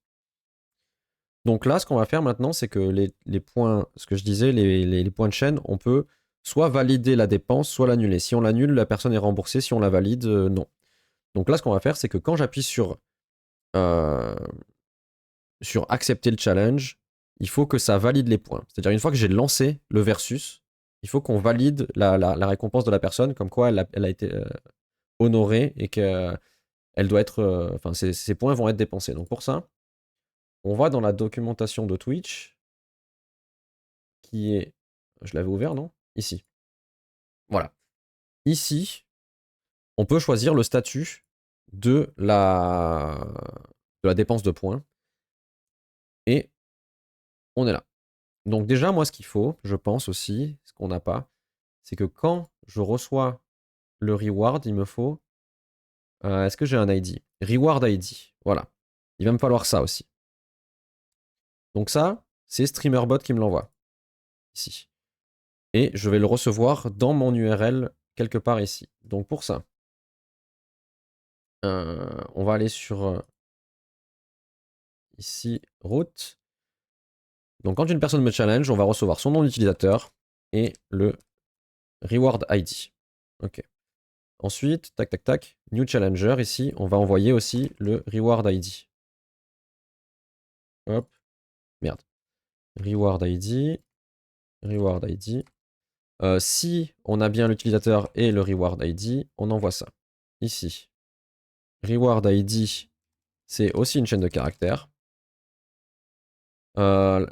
Donc là, ce qu'on va faire maintenant, c'est que les points, ce que je disais, les points de chaîne, on peut soit valider la dépense, soit l'annuler. Si on l'annule, la personne est remboursée. Si on la valide, non. Donc là, ce qu'on va faire, c'est que quand j'appuie euh, sur accepter le challenge, il faut que ça valide les points. C'est-à-dire, une fois que j'ai lancé le versus, il faut qu'on valide la récompense de la personne, comme quoi elle a été honorée et qu'elle doit être. Enfin, ses points vont être dépensés. Donc pour ça, on va dans la documentation de Twitch, qui est. Je l'avais ouvert, non? Ici. Voilà. Ici, on peut choisir le statut de la dépense de points. Et on est là. Donc déjà, moi, ce qu'il faut, je pense aussi, ce qu'on n'a pas, c'est que quand je reçois le reward, il me faut... est-ce que j'ai un ID? Reward ID, voilà. Il va me falloir ça aussi. Donc ça, c'est StreamerBot qui me l'envoie, ici. Et je vais le recevoir dans mon URL quelque part ici. Donc pour ça, on va aller sur ici, route. Donc quand une personne me challenge, on va recevoir son nom d'utilisateur et le reward ID. Ok. Ensuite, tac tac tac, new challenger ici, on va envoyer aussi le reward ID. Hop, merde. Reward ID, reward ID. Si on a bien l'utilisateur et le reward ID, on envoie ça. Ici. Reward ID, c'est aussi une chaîne de caractères.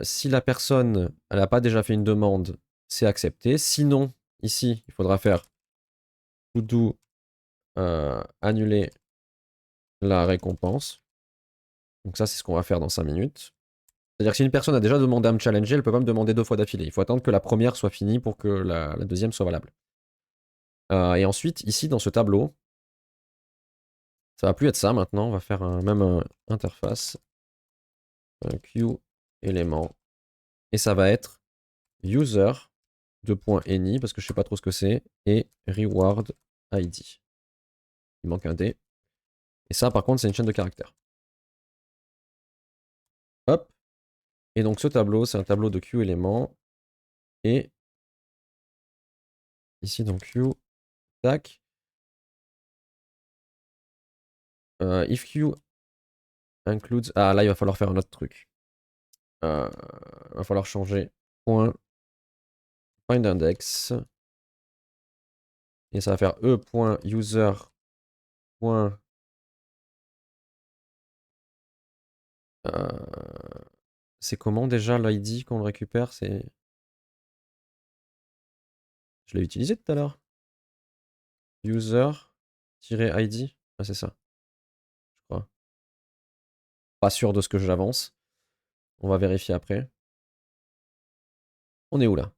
Si la personne n'a pas déjà fait une demande, c'est accepté. Sinon, ici, il faudra faire to do annuler la récompense. Donc ça, c'est ce qu'on va faire dans 5 minutes. C'est-à-dire que si une personne a déjà demandé à me challenger, elle peut pas me demander 2 fois d'affilée. Il faut attendre que la première soit finie pour que la deuxième soit valable. Et ensuite, ici, dans ce tableau, ça va plus être ça maintenant. On va faire même un interface. Un queue élément. Et ça va être user, .any, parce que je sais pas trop ce que c'est, et reward ID. Il manque un D. Et ça, par contre, c'est une chaîne de caractères. Hop. Et donc, ce tableau, c'est un tableau de queue élément. Et ici, dans queue, tac. If queue includes... Ah, là, il va falloir faire un autre truc. Il va falloir changer point find index. Et ça va faire e.user. C'est comment déjà l'ID qu'on le récupère? C'est... Je l'ai utilisé tout à l'heure. User-ID. Ah, c'est ça, je crois. Pas sûr de ce que j'avance. On va vérifier après. On est où là?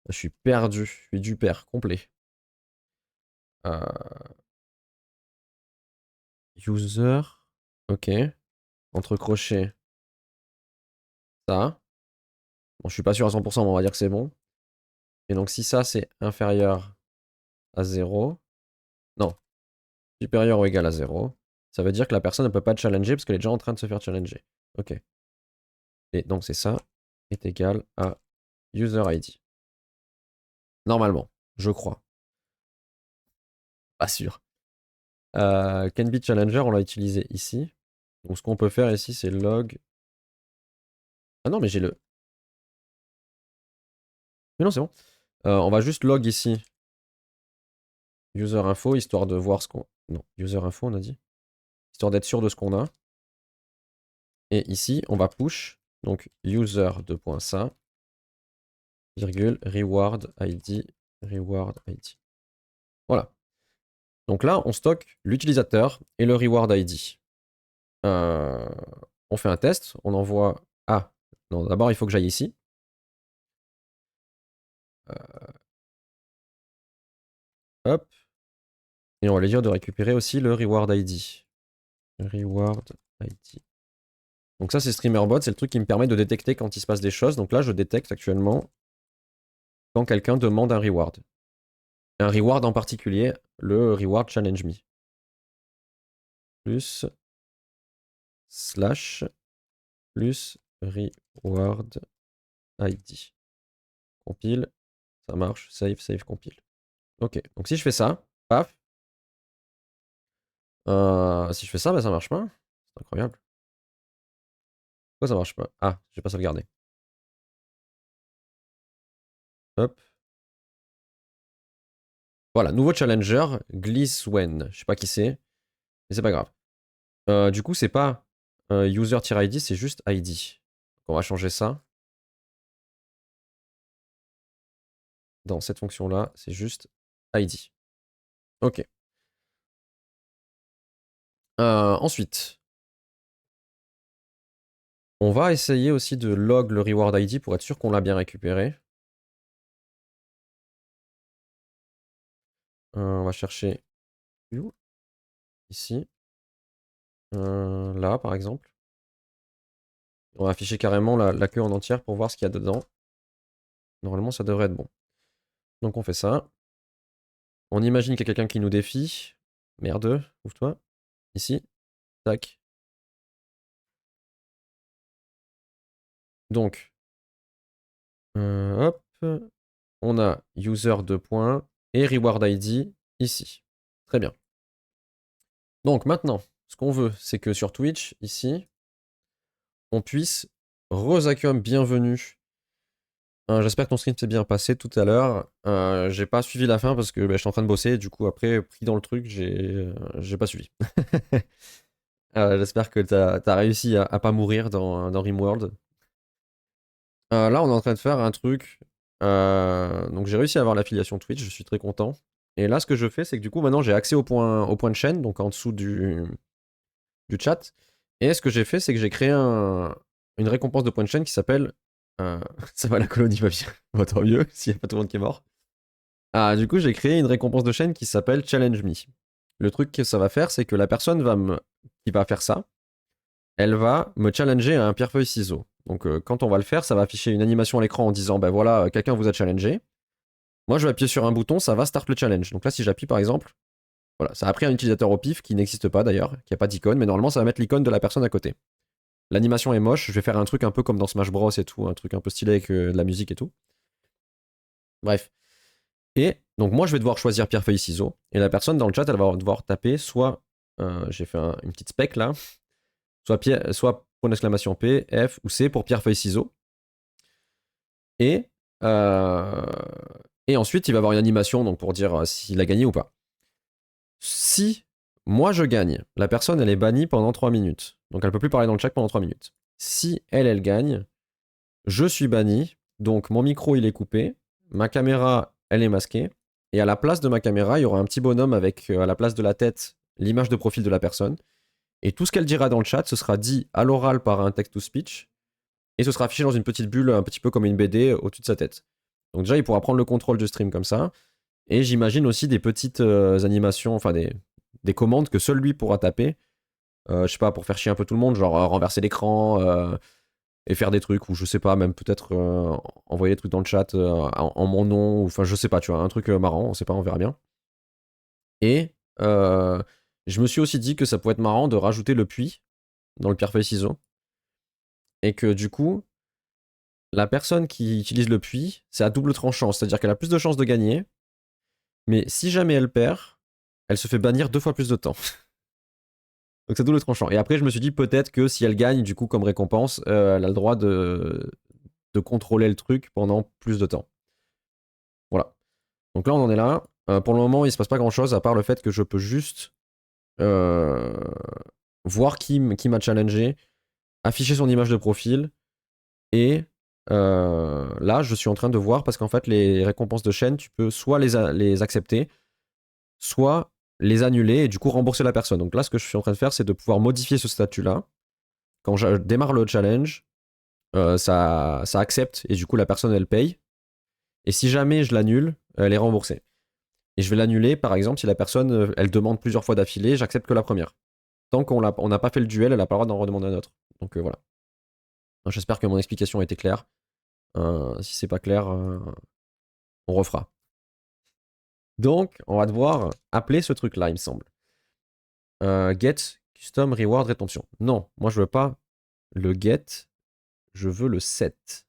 Je suis perdu. Je suis du père, complet. User. Ok. Entre crochets. Ça. Bon, je suis pas sûr à 100%, mais on va dire que c'est bon. Et donc, si ça, c'est inférieur à 0. Non. Supérieur ou égal à 0. Ça veut dire que la personne ne peut pas te challenger parce qu'elle est déjà en train de se faire challenger. Ok. Et donc, c'est ça est égal à user ID. Normalement. Je crois. Pas sûr. Can be challenger, on l'a utilisé ici. Donc ce qu'on peut faire ici, c'est log. Ah non, mais j'ai le. Mais non, c'est bon. On va juste log ici. User info, histoire de voir ce qu'on. Non, user info, on a dit. Histoire d'être sûr de ce qu'on a. Et ici, on va push. Donc user 2.ça. Virgule reward ID. Reward ID. Voilà. Donc là, on stocke l'utilisateur et le reward ID. On fait un test. On envoie. Ah, non, d'abord, il faut que j'aille ici. Hop. Et on va lui dire de récupérer aussi le reward ID. Reward ID. Donc ça, c'est StreamerBot, c'est le truc qui me permet de détecter quand il se passe des choses. Donc là, je détecte actuellement quand quelqu'un demande un reward. Un reward en particulier, le reward challenge me. Plus slash plus reward ID. Compile, ça marche, save, save, compile. Ok, donc si je fais ça, paf. Si je fais ça, bah ça marche pas. C'est incroyable. Pourquoi ça marche pas? Ah, j'ai pas sauvegardé. Hop. Voilà, nouveau challenger, Glisswen. Je sais pas qui c'est, mais c'est pas grave. Du coup, c'est pas user-id, c'est juste ID. Donc on va changer ça. Dans cette fonction-là, c'est juste ID. Ok. Ensuite, on va essayer aussi de log le reward ID pour être sûr qu'on l'a bien récupéré. On va chercher ici. Là, par exemple. On va afficher carrément la queue en entière pour voir ce qu'il y a dedans. Normalement, ça devrait être bon. Donc on fait ça. On imagine qu'il y a quelqu'un qui nous défie. Merde, ouvre-toi. Ici. Tac. Donc, hop. On a user 2 points et reward ID ici. Très bien. Donc maintenant, ce qu'on veut, c'est que sur Twitch, ici, on puisse Rosakium bienvenue. J'espère que ton stream s'est bien passé tout à l'heure. J'ai pas suivi la fin parce que j'étais en train de bosser. Du coup, après, pris dans le truc, j'ai pas suivi. J'espère que t'as réussi à pas mourir dans Rimworld. Là, on est en train de faire un truc. Donc, j'ai réussi à avoir l'affiliation Twitch. Je suis très content. Et là, ce que je fais, c'est que du coup, maintenant, j'ai accès au point de chaîne, donc en dessous du chat. Et ce que j'ai fait, c'est que j'ai créé une récompense de point de chaîne qui s'appelle. Ça va, la colonie va bien. Bon, tant mieux, s'il n'y a pas tout le monde qui est mort. Du coup, j'ai créé une récompense de chaîne qui s'appelle Challenge Me. Le truc que ça va faire, c'est que la personne qui va faire ça, elle va me challenger à un pierre-feuille-ciseau. Donc, quand on va le faire, ça va afficher une animation à l'écran en disant ben voilà, quelqu'un vous a challengé. Moi, je vais appuyer sur un bouton, ça va start le challenge. Donc là, si j'appuie par exemple, voilà, ça a pris un utilisateur au pif qui n'existe pas d'ailleurs, qui n'a pas d'icône, mais normalement, ça va mettre l'icône de la personne à côté. L'animation est moche, je vais faire un truc un peu comme dans Smash Bros et tout, un truc un peu stylé avec de la musique et tout. Bref. Et donc moi je vais devoir choisir pierre feuille ciseaux et la personne dans le chat elle va devoir taper soit j'ai fait une petite spec là, soit point d'exclamation P, F ou C pour pierre feuille ciseaux et euh, et ensuite il va avoir une animation donc pour dire s'il a gagné ou pas. Si moi je gagne, la personne elle est bannie pendant 3 minutes. Donc elle peut plus parler dans le chat pendant 3 minutes. Si elle gagne, je suis banni, donc mon micro il est coupé, ma caméra elle est masquée, et à la place de ma caméra, il y aura un petit bonhomme avec à la place de la tête l'image de profil de la personne, et tout ce qu'elle dira dans le chat, ce sera dit à l'oral par un text-to-speech, et ce sera affiché dans une petite bulle, un petit peu comme une BD au-dessus de sa tête. Donc déjà, il pourra prendre le contrôle du stream comme ça, et j'imagine aussi des petites animations, enfin des commandes que seul lui pourra taper, je sais pas, pour faire chier un peu tout le monde, genre renverser l'écran, et faire des trucs, ou je sais pas, même peut-être envoyer des trucs dans le chat en mon nom, ou enfin je sais pas, tu vois, un truc marrant, on sait pas, on verra bien. Et je me suis aussi dit que ça pourrait être marrant de rajouter le puits dans le pierre-feuille-ciseau, et que du coup, la personne qui utilise le puits, c'est à double tranchant, c'est-à-dire qu'elle a plus de chances de gagner, mais si jamais elle perd, elle se fait bannir 2 fois plus de temps. Donc c'est double tranchant. Et après, je me suis dit peut-être que si elle gagne, du coup, comme récompense, elle a le droit de contrôler le truc pendant plus de temps. Voilà. Donc là, on en est là. Pour le moment, il se passe pas grand-chose, à part le fait que je peux juste euh, voir qui m'a challengé, afficher son image de profil, et là, je suis en train de voir, parce qu'en fait, les récompenses de chaîne, tu peux soit les accepter, soit les annuler, et du coup rembourser la personne. Donc là, ce que je suis en train de faire, c'est de pouvoir modifier ce statut-là. Quand je démarre le challenge, ça accepte, et du coup, la personne, elle paye. Et si jamais je l'annule, elle est remboursée. Et je vais l'annuler, par exemple, si la personne, elle demande plusieurs fois d'affilée, j'accepte que la première. Tant qu'on n'a pas fait le duel, elle n'a pas le droit d'en redemander un autre. Donc voilà. J'espère que mon explication a été claire. Si c'est pas clair, on refera. Donc, on va devoir appeler ce truc-là, il me semble. Get custom reward rétention. Non, moi je veux pas le get, je veux le set.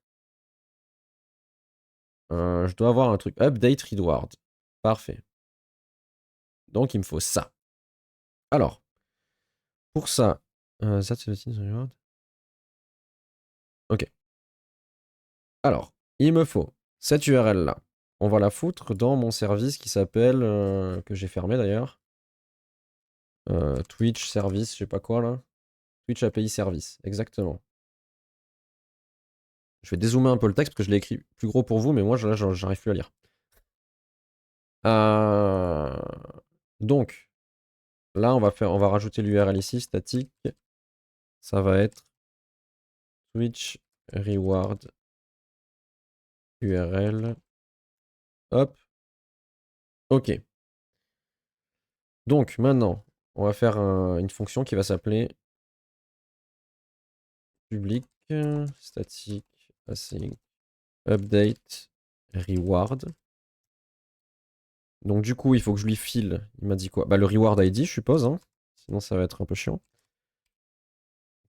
Je dois avoir un truc. Update reward. Parfait. Donc il me faut ça. Alors, pour ça, that's the reward. Ok. Alors, il me faut cette URL-là. On va la foutre dans mon service qui s'appelle, que j'ai fermé d'ailleurs, Twitch Service, je sais pas quoi là. Twitch API Service, exactement. Je vais dézoomer un peu le texte parce que je l'ai écrit plus gros pour vous, mais moi là j'arrive plus à lire. Donc, Là, on va rajouter l'URL ici, statique. Ça va être Twitch reward URL. Hop. Ok. Donc maintenant, on va faire une fonction qui va s'appeler public static async update reward. Donc du coup, il faut que je lui file. Il m'a dit quoi? Bah le reward ID, je suppose. Hein. Sinon, ça va être un peu chiant.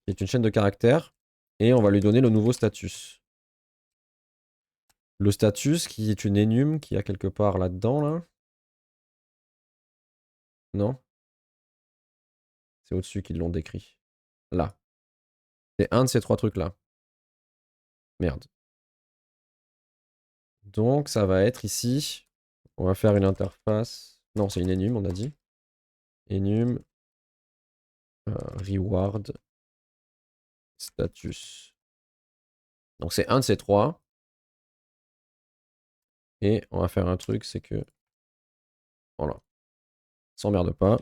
C'est une chaîne de caractères. Et on va lui donner le nouveau status. Le status qui est une énum qui a quelque part là-dedans, là. Non? C'est au-dessus qu'ils l'ont décrit. Là. C'est un de ces trois trucs-là. Merde. Donc ça va être ici. On va faire une interface. Non, c'est une enum, on a dit. Enum reward status. Donc c'est un de ces trois. Et on va faire un truc, c'est que... Voilà. S'emmerde pas.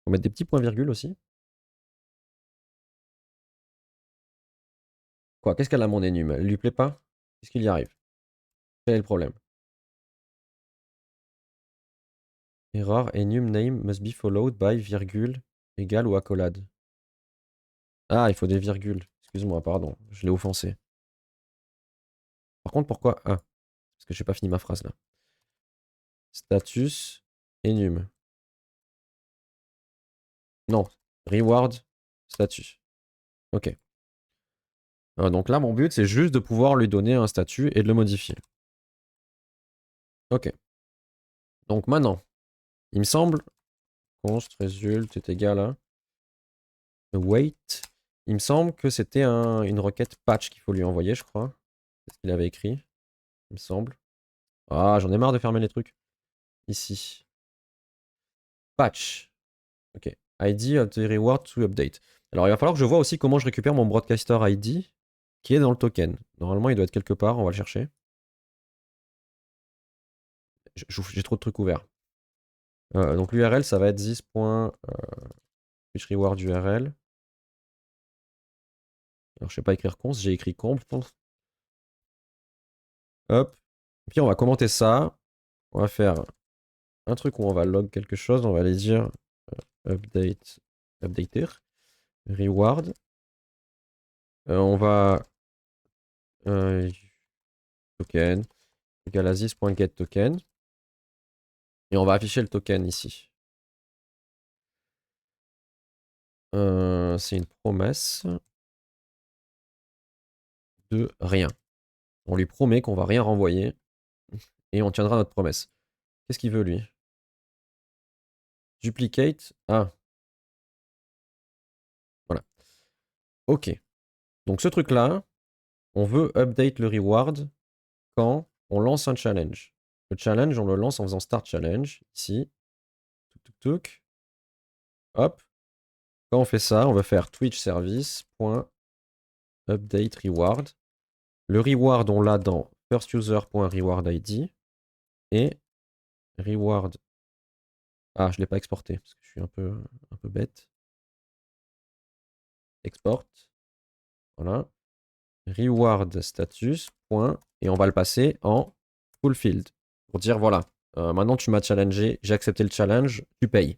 Faut mettre des petits points-virgules aussi. Quoi? Qu'est-ce qu'elle a mon enum? Elle lui plaît pas? Qu'est-ce qu'il y arrive? Quel est le problème? Error enum name must be followed by virgule égale ou accolade. Ah, il faut des virgules. Excuse-moi, pardon. Je l'ai offensé. Par contre, pourquoi? Ah, parce que j'ai pas fini ma phrase là. Status enum. Non. Reward status. Ok. Donc là, mon but, c'est juste de pouvoir lui donner un statut et de le modifier. Ok. Donc maintenant, il me semble, const result est égal à wait. Il me semble que c'était une requête patch qu'il faut lui envoyer, je crois. C'est ce qu'il avait écrit, il me semble. Ah, j'en ai marre de fermer les trucs. Ici. Patch. Ok. ID of the reward to update. Alors, il va falloir que je vois aussi comment je récupère mon broadcaster ID qui est dans le token. Normalement, il doit être quelque part, on va le chercher. J'ai trop de trucs ouverts. Donc l'URL, ça va être this.twitch_reward URL. Alors je sais pas écrire const, j'ai écrit conf. Hop. Et puis on va commenter ça. On va faire un truc où on va log quelque chose. On va aller dire updater, reward. On va token égale à this.getToken. Et on va afficher le token ici. C'est une promesse de rien. On lui promet qu'on va rien renvoyer et on tiendra notre promesse. Qu'est-ce qu'il veut lui? Duplicate. Ah, voilà. Ok. Donc ce truc-là, on veut update le reward quand on lance un challenge. Le challenge, on le lance en faisant start challenge, ici. Tuk tuk tuk. Hop. Quand on fait ça, on va faire Twitch service.update reward. Le reward, on l'a dans firstuser.rewardID et reward. Ah, je ne l'ai pas exporté parce que je suis un peu bête. Export. Voilà. Reward status. Point, et on va le passer en fulfilled. Pour dire voilà, maintenant tu m'as challengé, j'ai accepté le challenge, tu payes.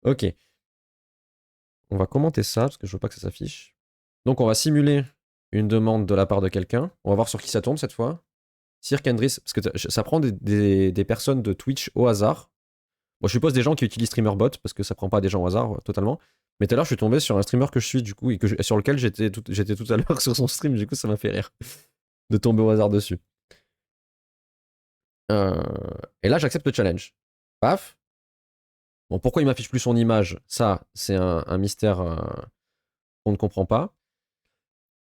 Ok. On va commenter ça parce que je veux pas que ça s'affiche. Donc on va simuler une demande de la part de quelqu'un. On va voir sur qui ça tombe cette fois. Sir Kendris, parce que ça prend des personnes de Twitch au hasard. Bon, je suppose des gens qui utilisent StreamerBot parce que ça prend pas des gens au hasard totalement. Mais tout à l'heure, je suis tombé sur un streamer que je suis du coup et sur lequel j'étais tout à l'heure sur son stream. Du coup, ça m'a fait rire de tomber au hasard dessus. Et là, j'accepte le challenge. Paf. Bon, pourquoi il m'affiche plus son image? Ça, c'est un mystère qu'on ne comprend pas.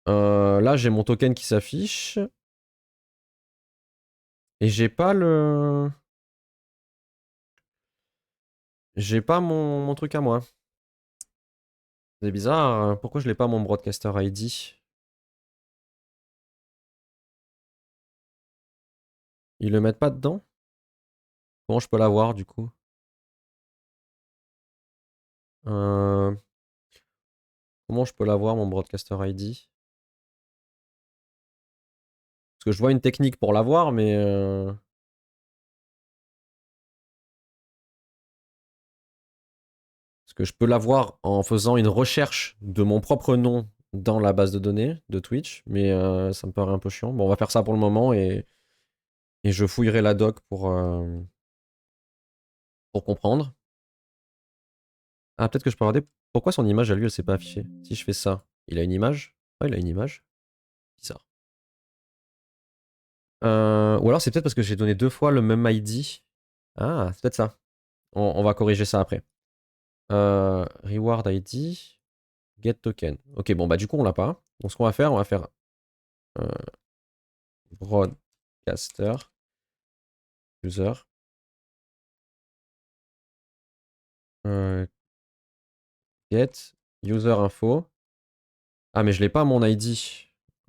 Là, j'ai mon token qui s'affiche. Et j'ai pas le... J'ai pas mon truc à moi. C'est bizarre. Pourquoi je l'ai pas mon broadcaster ID? Ils le mettent pas dedans? Comment je peux l'avoir du coup? Euh, Comment je peux l'avoir, mon broadcaster ID? Parce que je vois une technique pour l'avoir, mais... Parce que je peux l'avoir en faisant une recherche de mon propre nom dans la base de données de Twitch, mais ça me paraît un peu chiant. Bon, on va faire ça pour le moment et je fouillerai la doc pour comprendre. Ah, peut-être que je peux regarder pourquoi son image à lui, elle s'est pas affichée. Si je fais ça, il a une image? Ouais, il a une image. Bizarre. Ou alors c'est peut-être parce que j'ai donné 2 fois le même ID. Ah, c'est peut-être ça. On va corriger ça après. Reward ID, get token. Ok, bon, bah du coup, on l'a pas. Donc, ce qu'on va faire, on va faire euh, broadcaster user get user info. Ah, mais je l'ai pas mon ID.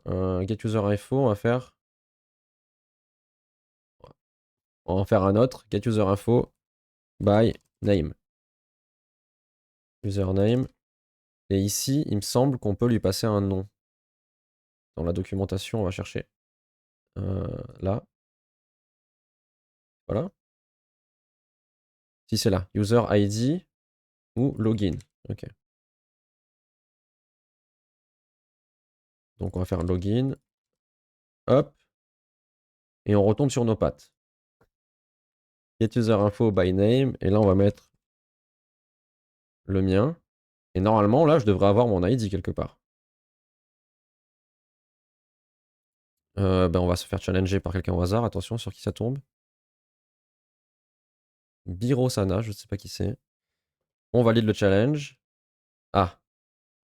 Get user info, on va en faire un autre. Get user info by name. Username. Et ici, il me semble qu'on peut lui passer un nom. Dans la documentation, on va chercher. Là. Voilà. Si c'est là. User ID ou login. Ok. Donc on va faire login. Hop. Et on retombe sur nos pattes. Get user info by name. Et là, on va mettre le mien. Et normalement, là, je devrais avoir mon ID quelque part. Ben on va se faire challenger par quelqu'un au hasard. Attention sur qui ça tombe. Biro Sana, je sais pas qui c'est. On valide le challenge. Ah,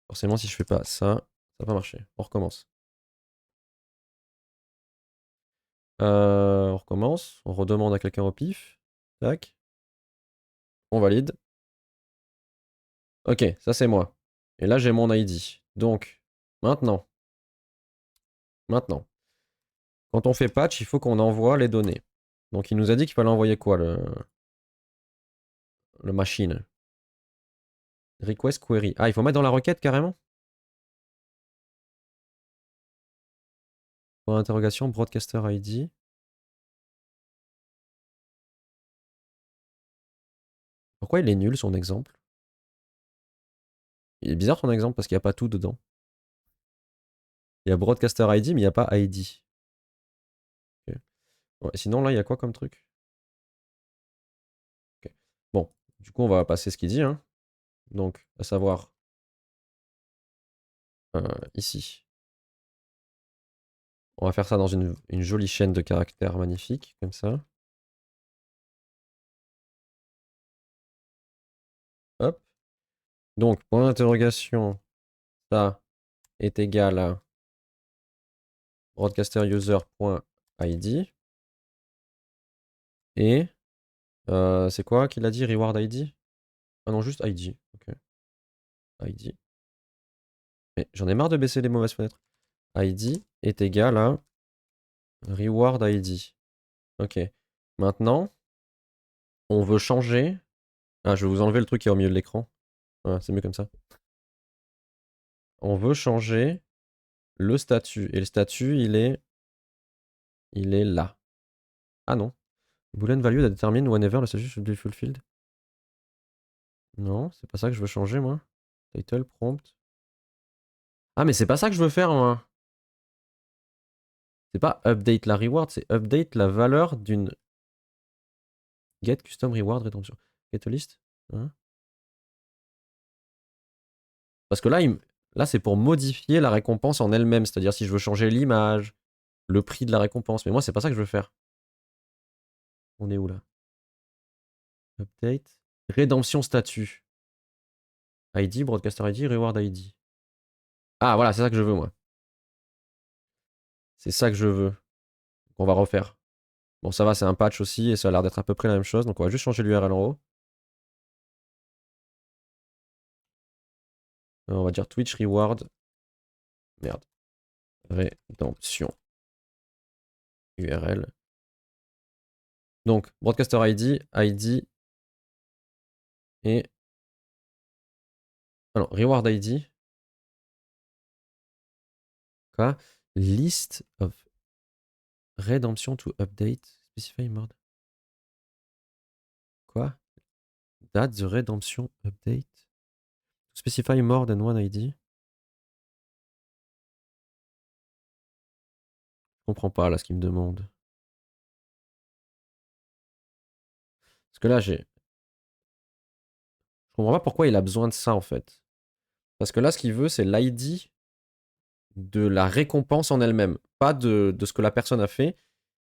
forcément, si je fais pas ça, ça va pas marcher. On recommence. On recommence. On redemande à quelqu'un au pif. Tac. On valide. Ok, ça c'est moi. Et là, j'ai mon ID. Donc, maintenant, quand on fait patch, il faut qu'on envoie les données. Donc, il nous a dit qu'il fallait envoyer quoi, le machine? Request query. Ah, il faut mettre dans la requête carrément? Pour interrogation, broadcaster ID. Pourquoi il est nul son exemple? Il est bizarre son exemple parce qu'il n'y a pas tout dedans. Il y a broadcaster ID, mais il n'y a pas ID. Ok. Ouais, sinon, là, il y a quoi comme truc? Ok. Bon, du coup, on va passer ce qu'il dit, hein. Donc, à savoir, ici. On va faire ça dans une jolie chaîne de caractères magnifique, comme ça. Hop. Donc, point d'interrogation, ça est égal à broadcasteruser.id. Et c'est quoi qu'il a dit? Reward ID? Ah non, juste ID. Ok. ID. Mais j'en ai marre de baisser les mauvaises fenêtres. ID est égal à reward ID. Ok. Maintenant, on veut changer. Ah, je vais vous enlever le truc qui est au milieu de l'écran. Voilà, c'est mieux comme ça. On veut changer le statut. Et le statut, il est là. Ah non. Boolean value that determine whenever le statut should be fulfilled. Non, c'est pas ça que je veux changer, moi. Title, prompt. Ah, mais c'est pas ça que je veux faire, moi. C'est pas update la reward, c'est update la valeur d'une get custom reward redemption. Get a list. Hein. Parce que là, là c'est pour modifier la récompense en elle-même. C'est-à-dire si je veux changer l'image, le prix de la récompense. Mais moi, c'est pas ça que je veux faire. On est où là? Update. Rédemption statut. ID, broadcaster ID, reward ID. Ah, voilà, c'est ça que je veux, moi. C'est ça que je veux. Donc, on va refaire. Bon, ça va, c'est un patch aussi et ça a l'air d'être à peu près la même chose. Donc, on va juste changer l'URL en haut. On va dire Twitch reward. Merde. Rédemption. URL. Donc, broadcaster ID, ID et Alors, reward ID. Quoi? List of redemption to update. Specify mode. Quoi? Date the redemption update. Specify more than one ID. Je comprends pas là ce qu'il me demande. Parce que là, j'ai. Je comprends pas pourquoi il a besoin de ça en fait. Parce que là, ce qu'il veut, c'est l'ID de la récompense en elle-même. Pas de ce que la personne a fait.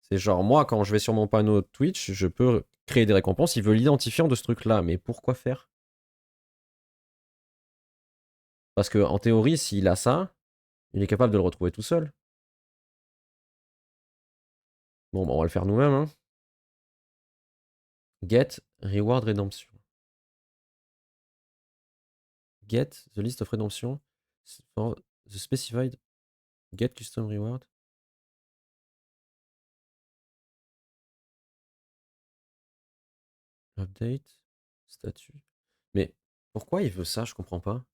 C'est genre, moi, quand je vais sur mon panneau Twitch, je peux créer des récompenses. Il veut l'identifiant de ce truc-là. Mais pourquoi faire? Parce que en théorie, s'il a ça, il est capable de le retrouver tout seul. Bon, bah, on va le faire nous-mêmes. Hein. Get reward redemption. Get the list of redemption for the specified get custom reward. Update. Statut. Mais pourquoi il veut ça? Je comprends pas.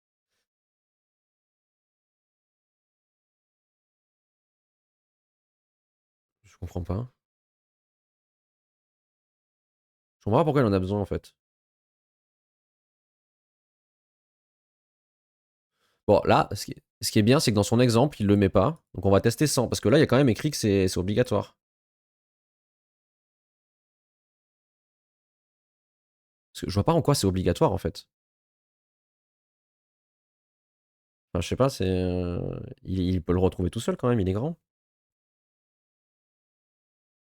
Je comprends pas. Je comprends pas pourquoi il en a besoin en fait. Bon, là, ce qui est bien, c'est que dans son exemple, il le met pas. Donc on va tester sans. Parce que là, il y a quand même écrit que c'est obligatoire. Parce que je vois pas en quoi c'est obligatoire en fait. Enfin, je sais pas, c'est. Il peut le retrouver tout seul quand même, il est grand.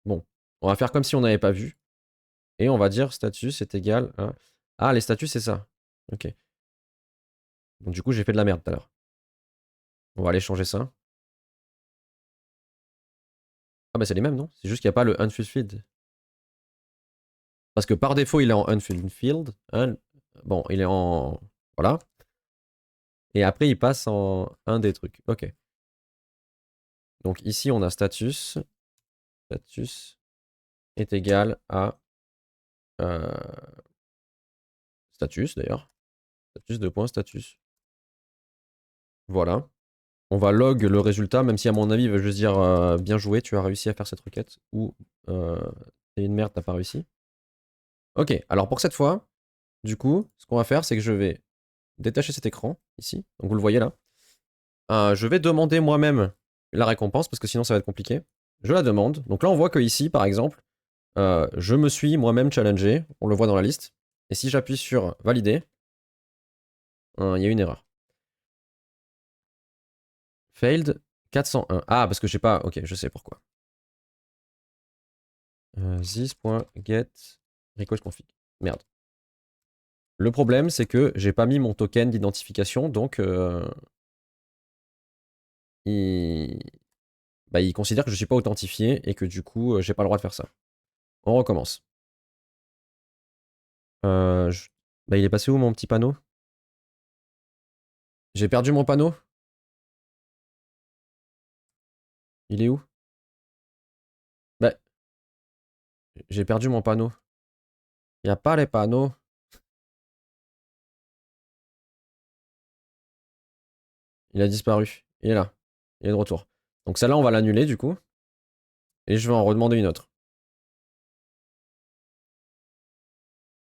Bon, on va faire comme si on n'avait pas vu. Et on va dire statut c'est égal à. Ah, les statuts, c'est ça. Ok. Donc du coup, j'ai fait de la merde tout à l'heure. On va aller changer ça. Ah bah c'est les mêmes, non? C'est juste qu'il n'y a pas le unfulfilled. Parce que par défaut, il est en unfulfilled. Bon, il est en. Voilà. Et après, il passe en un des trucs. Ok. Donc ici, on a status. Status est égal à. euh, status d'ailleurs. Status de point status. Voilà. On va log le résultat, même si à mon avis, il va juste dire bien joué, tu as réussi à faire cette requête. Ou t'es une merde, t'as pas réussi. Ok, alors pour cette fois, du coup, ce qu'on va faire, c'est que je vais détacher cet écran, ici. Donc vous le voyez là. Je vais demander moi-même la récompense, parce que sinon ça va être compliqué. Je la demande. Donc là, on voit que ici, par exemple, je me suis moi-même challengé. On le voit dans la liste. Et si j'appuie sur valider, il y a une erreur. Failed 401. Ah, parce que je sais pas. Ok, je sais pourquoi. This.get request config. Merde. Le problème, c'est que j'ai pas mis mon token d'identification, donc il... Bah, il considère que je suis pas authentifié et que du coup, j'ai pas le droit de faire ça. On recommence. Bah, il est passé où mon petit panneau? J'ai perdu mon panneau? Il est où? Bah, j'ai perdu mon panneau. Il n'y a pas les panneaux. Il a disparu. Il est là. Il est de retour. Donc celle-là, on va l'annuler du coup. Et je vais en redemander une autre.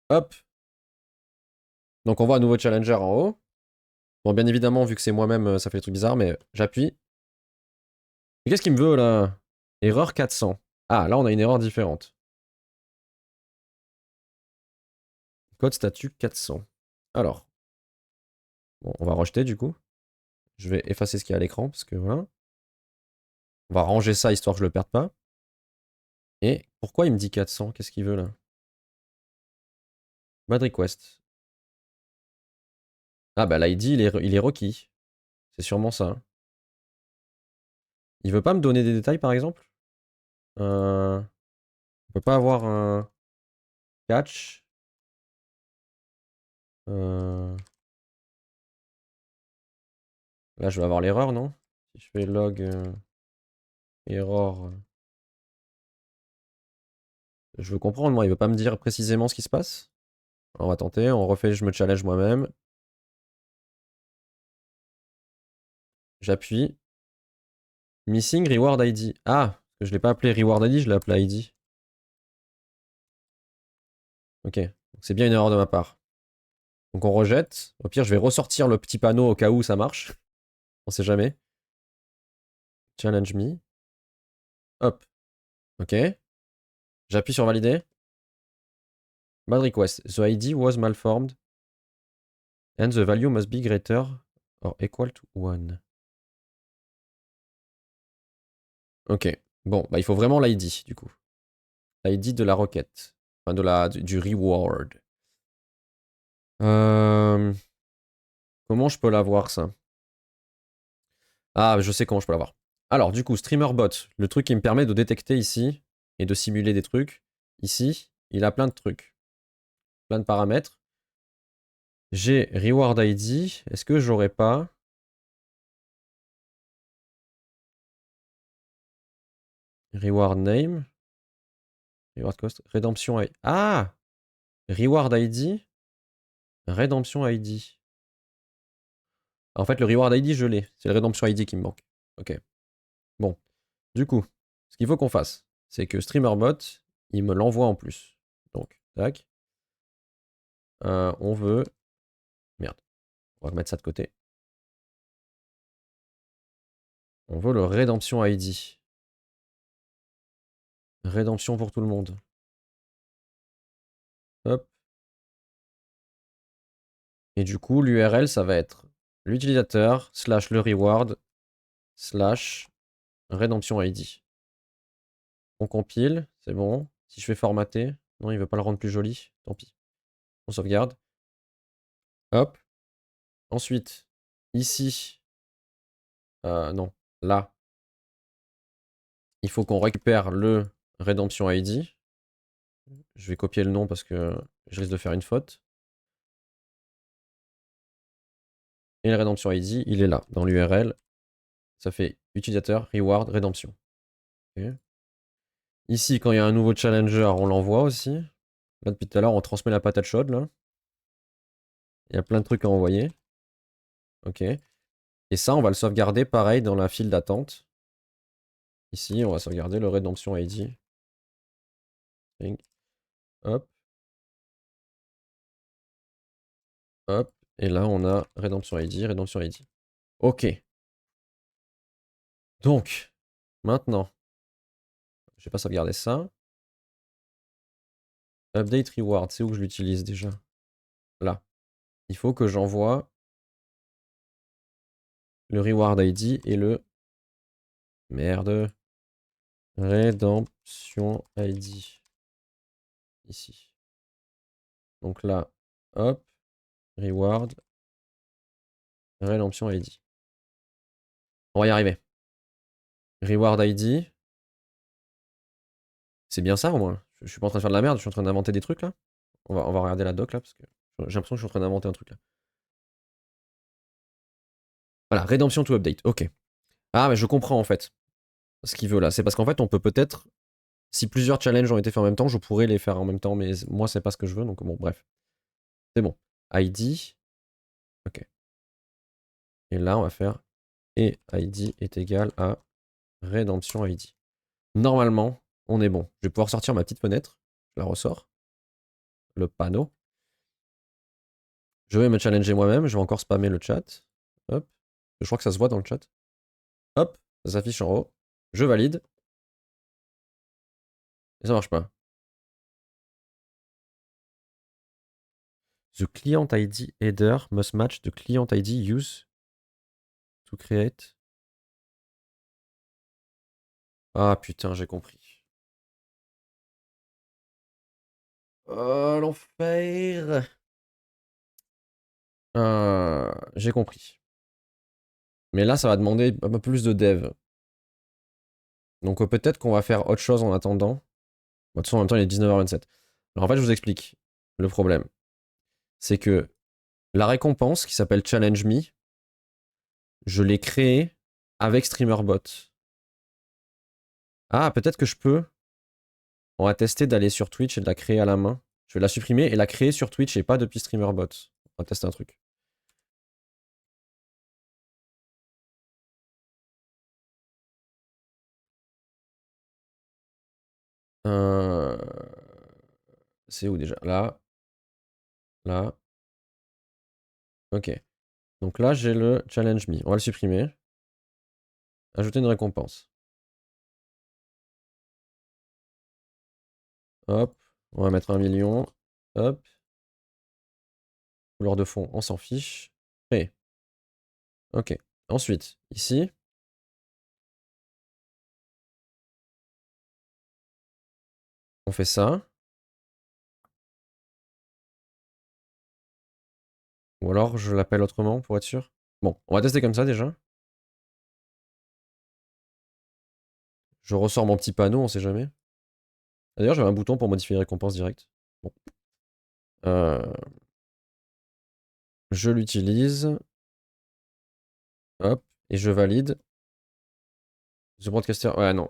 Hop. Donc on voit un nouveau challenger en haut. Bon, bien évidemment, vu que c'est moi-même, ça fait des trucs bizarres, mais j'appuie. Mais qu'est-ce qu'il me veut là? Erreur 400. Ah, là, on a une erreur différente. Code statut 400. Alors, bon, on va rejeter du coup. Je vais effacer ce qu'il y a à l'écran parce que voilà. On va ranger ça histoire que je le perde pas. Et pourquoi il me dit 400? Qu'est-ce qu'il veut là? Bad request. Ah bah l'ID il est requis. C'est sûrement ça. Il veut pas me donner des détails par exemple? On peut pas avoir un catch. Euh, Là je vais avoir l'erreur non? Si je fais log error. Je veux comprendre moi, il veut pas me dire précisément ce qui se passe. On va tenter, on refait je me challenge moi-même. J'appuie. Missing reward ID. Ah, je l'ai pas appelé reward ID, je l'ai appelé ID. Ok, c'est bien une erreur de ma part. Donc on rejette. Au pire, je vais ressortir le petit panneau au cas où ça marche. On sait jamais. Challenge me. Hop. Ok. J'appuie sur valider. Bad request. The ID was malformed. And the value must be greater or equal to 1. Ok. Bon, bah il faut vraiment l'ID du coup. L'ID de la requête. Enfin, du reward. Comment je peux l'avoir ça? Ah, je sais comment je peux l'avoir. Alors, du coup, StreamerBot, le truc qui me permet de détecter ici et de simuler des trucs. Ici, il a plein de trucs. Plein de paramètres. J'ai Reward ID. Est-ce que j'aurais pas Reward Name? Reward Cost? Redemption ID. Ah! Reward ID? Redemption ID. En fait, le Reward ID, je l'ai. C'est le Redemption ID qui me manque. Ok. Bon. Du coup, ce qu'il faut qu'on fasse, c'est que StreamerBot, il me l'envoie en plus. Donc, tac. On veut... Merde. On va mettre ça de côté. On veut le Redemption ID. Rédemption pour tout le monde. Hop. Et du coup, l'URL, ça va être l'utilisateur / le reward / Redemption ID. On compile, c'est bon. Si je fais formater, non, il veut pas le rendre plus joli. Tant pis. On sauvegarde. Hop. Ensuite, ici, non, là, il faut qu'on récupère le Redemption ID. Je vais copier le nom parce que je risque de faire une faute. Et le Redemption ID, il est là, dans l'URL. Ça fait utilisateur, reward, rédemption. Okay. Ici, quand il y a un nouveau challenger, on l'envoie aussi. Là, depuis tout à l'heure, on transmet la patate chaude, là. Il y a plein de trucs à envoyer. Ok. Et ça, on va le sauvegarder pareil dans la file d'attente. Ici, on va sauvegarder le Redemption ID. Hop. Hop. Et là, on a Redemption ID, Redemption ID. Ok. Donc, maintenant, je vais pas sauvegarder ça. Update reward, c'est où que je l'utilise déjà? Là. Il faut que j'envoie le reward ID et le... Merde. Redemption ID. Ici. Donc là, hop. Reward. Redemption ID. On va y arriver. Reward ID. C'est bien ça au moins. Je suis pas en train de faire de la merde, je suis en train d'inventer des trucs là. On va regarder la doc là parce que j'ai l'impression que je suis en train d'inventer un truc là. Voilà, Redemption to update. Ok. Ah, mais je comprends en fait ce qu'il veut là. C'est parce qu'en fait, on peut peut-être, si plusieurs challenges ont été faits en même temps, je pourrais les faire en même temps, mais moi, c'est pas ce que je veux. Donc bon, bref. C'est bon. ID. Ok. Et là, on va faire et ID est égal à Redemption ID. Normalement, on est bon. Je vais pouvoir sortir ma petite fenêtre. Je la ressors. Le panneau. Je vais me challenger moi-même. Je vais encore spammer le chat. Hop. Je crois que ça se voit dans le chat. Hop. Ça s'affiche en haut. Je valide. Et ça marche pas. The client ID header must match the client ID used to create. Ah putain, j'ai compris. Oh, l'enfer. J'ai compris. Mais là, ça va demander un peu plus de dev. Donc peut-être qu'on va faire autre chose en attendant. De toute façon, en même temps, il est 19h27. Alors en fait, je vous explique le problème. C'est que la récompense qui s'appelle Challenge Me, je l'ai créée avec StreamerBot. Ah, peut-être que je peux. On va tester d'aller sur Twitch et de la créer à la main. Je vais la supprimer et la créer sur Twitch et pas depuis StreamerBot. On va tester un truc. C'est où déjà? Là. Là. Ok. Donc là, j'ai le challenge me. On va le supprimer. Ajouter une récompense. Hop. On va mettre 1 million. Hop. Couleur de fond, on s'en fiche. Créer. Ok. Ensuite, ici. On fait ça. Ou alors, je l'appelle autrement pour être sûr. Bon, on va tester comme ça déjà. Je ressors mon petit panneau, on sait jamais. D'ailleurs, j'avais un bouton pour modifier les récompenses directes. Bon. Je l'utilise. Hop. Et je valide. The Broadcaster. Ouais, non.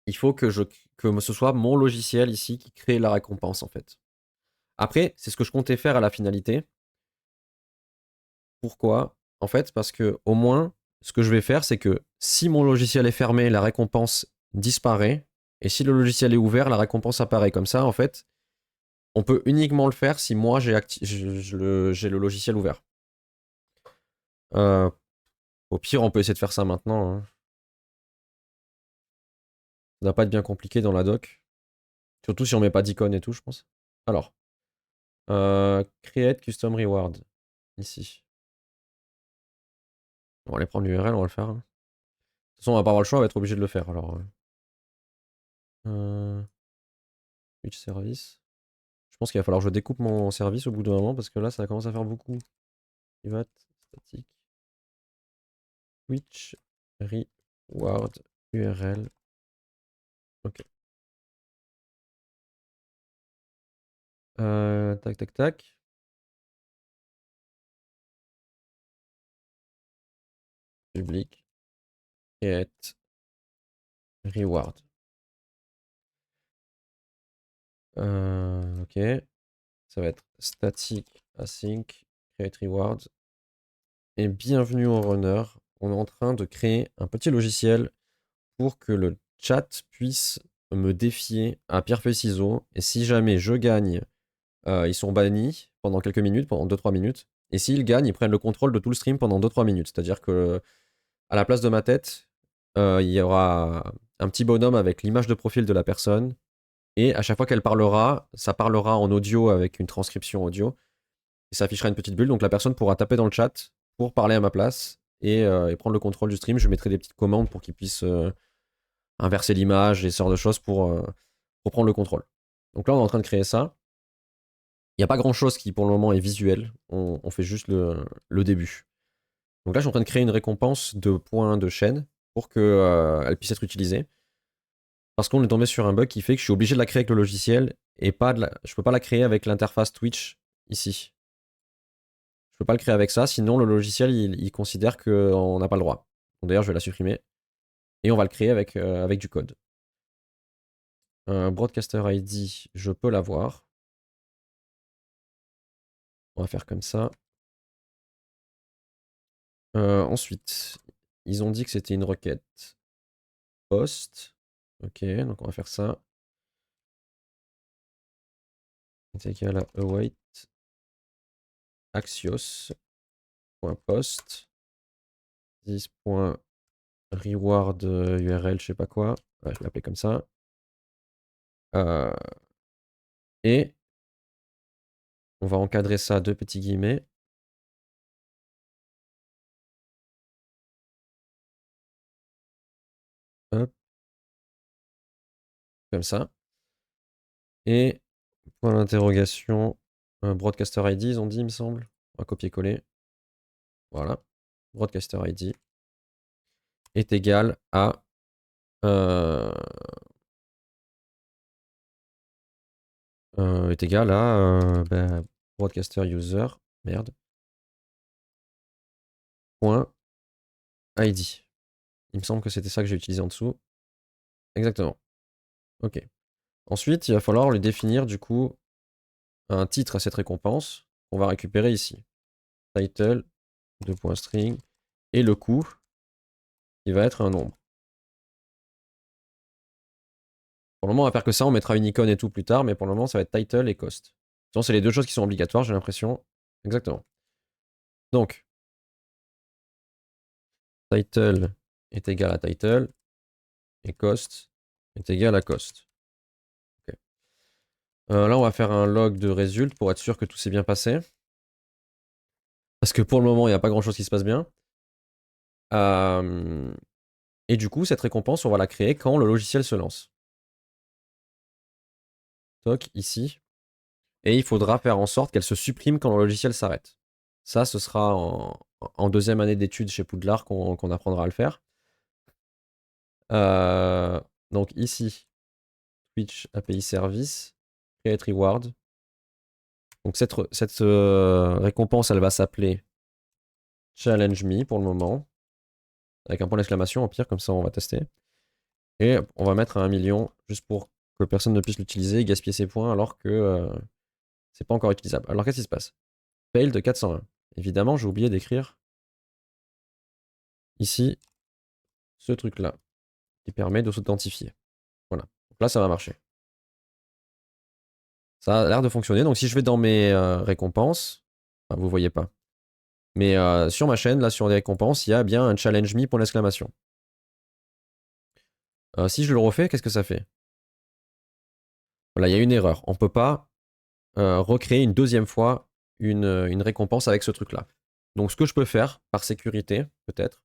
Il faut que ce soit mon logiciel ici qui crée la récompense, en fait. Après, c'est ce que je comptais faire à la finalité. Pourquoi? En fait, parce que au moins, ce que je vais faire, c'est que si mon logiciel est fermé, la récompense disparaît. Et si le logiciel est ouvert, la récompense apparaît. Comme ça, en fait, on peut uniquement le faire si moi j'ai le logiciel ouvert. Au pire, on peut essayer de faire ça maintenant, hein. Ça doit pas être bien compliqué dans la doc. Surtout si on met pas d'icône et tout, je pense. Alors, create custom reward. Ici. On va aller prendre l'URL, on va le faire, hein. De toute façon, on va pas avoir le choix, on va être obligé de le faire. Alors, Twitch service. Je pense qu'il va falloir que je découpe mon service au bout d'un moment parce que là, ça commence à faire beaucoup. Private, statique. Twitch, reward, URL. Ok. Tac, tac, tac. Public. Create. Reward. Ok. Ça va être static, async, create reward. Et bienvenue au runner. On est en train de créer un petit logiciel pour que le chat puisse me défier à pierre feuille ciseaux. Et si jamais je gagne, ils sont bannis pendant quelques minutes, pendant 2-3 minutes. Et s'ils gagnent, ils prennent le contrôle de tout le stream pendant 2-3 minutes. C'est-à-dire que à la place de ma tête, il y aura un petit bonhomme avec l'image de profil de la personne. Et à chaque fois qu'elle parlera, ça parlera en audio avec une transcription audio. Et ça affichera une petite bulle. Donc la personne pourra taper dans le chat pour parler à ma place et prendre le contrôle du stream. Je mettrai des petites commandes pour qu'il puisse inverser l'image et ce genre de choses pour prendre le contrôle. Donc là, on est en train de créer ça. Il n'y a pas grand chose qui pour le moment est visuel. On fait juste le début. Donc là, je suis en train de créer une récompense de points de chaîne pour qu'elle puisse être utilisée. Parce qu'on est tombé sur un bug qui fait que je suis obligé de la créer avec le logiciel et je peux pas la créer avec l'interface Twitch ici. Je peux pas le créer avec ça, sinon le logiciel il considère qu'on n'a pas le droit. D'ailleurs, je vais la supprimer et on va le créer avec du code. Broadcaster ID, je peux l'avoir. On va faire comme ça. Ensuite, ils ont dit que c'était une requête post. Ok, donc on va faire ça. C'est égal à await axios.post 10.reward URL, je sais pas quoi. Ouais, je vais l'appeler comme ça. Et on va encadrer ça de petits guillemets. Hop. Comme ça. Et point d'interrogation, broadcaster ID, ils ont dit, il me semble. On va copier-coller. Voilà. Broadcaster ID est égal à ben, broadcaster user, merde, point ID. Il me semble que c'était ça que j'ai utilisé en dessous. Exactement. Ok. Ensuite, il va falloir lui définir du coup un titre à cette récompense qu'on va récupérer ici. Title, 2.string, et le coût, il va être un nombre. Pour le moment, on va faire que ça. On mettra une icône et tout plus tard, mais pour le moment, ça va être title et cost. Sinon, c'est les deux choses qui sont obligatoires, j'ai l'impression. Exactement. Donc, title est égal à title et cost est égal à cost. Okay. Là, on va faire un log de result pour être sûr que tout s'est bien passé. Parce que pour le moment, il n'y a pas grand-chose qui se passe bien. Et du coup, cette récompense, on va la créer quand le logiciel se lance. Toc, ici. Et il faudra faire en sorte qu'elle se supprime quand le logiciel s'arrête. Ça, ce sera en deuxième année d'études chez Poudlard qu'on apprendra à le faire. Donc ici, Twitch API Service, Create Reward. Donc cette récompense, elle va s'appeler Challenge Me pour le moment. Avec un point d'exclamation, au pire, comme ça on va tester. Et on va mettre à 1 million, juste pour que personne ne puisse l'utiliser et gaspiller ses points alors que c'est pas encore utilisable. Alors qu'est-ce qui se passe? Fail de 401. Évidemment, j'ai oublié d'écrire ici ce truc-là qui permet de s'authentifier. Voilà. Donc là, ça va marcher. Ça a l'air de fonctionner. Donc si je vais dans mes récompenses, enfin, vous voyez pas. Mais sur ma chaîne, là, sur les récompenses, il y a bien un challenge me pour l'exclamation. Si je le refais, qu'est-ce que ça fait? Voilà, il y a une erreur. On ne peut pas recréer une deuxième fois une récompense avec ce truc-là. Donc ce que je peux faire, par sécurité, peut-être,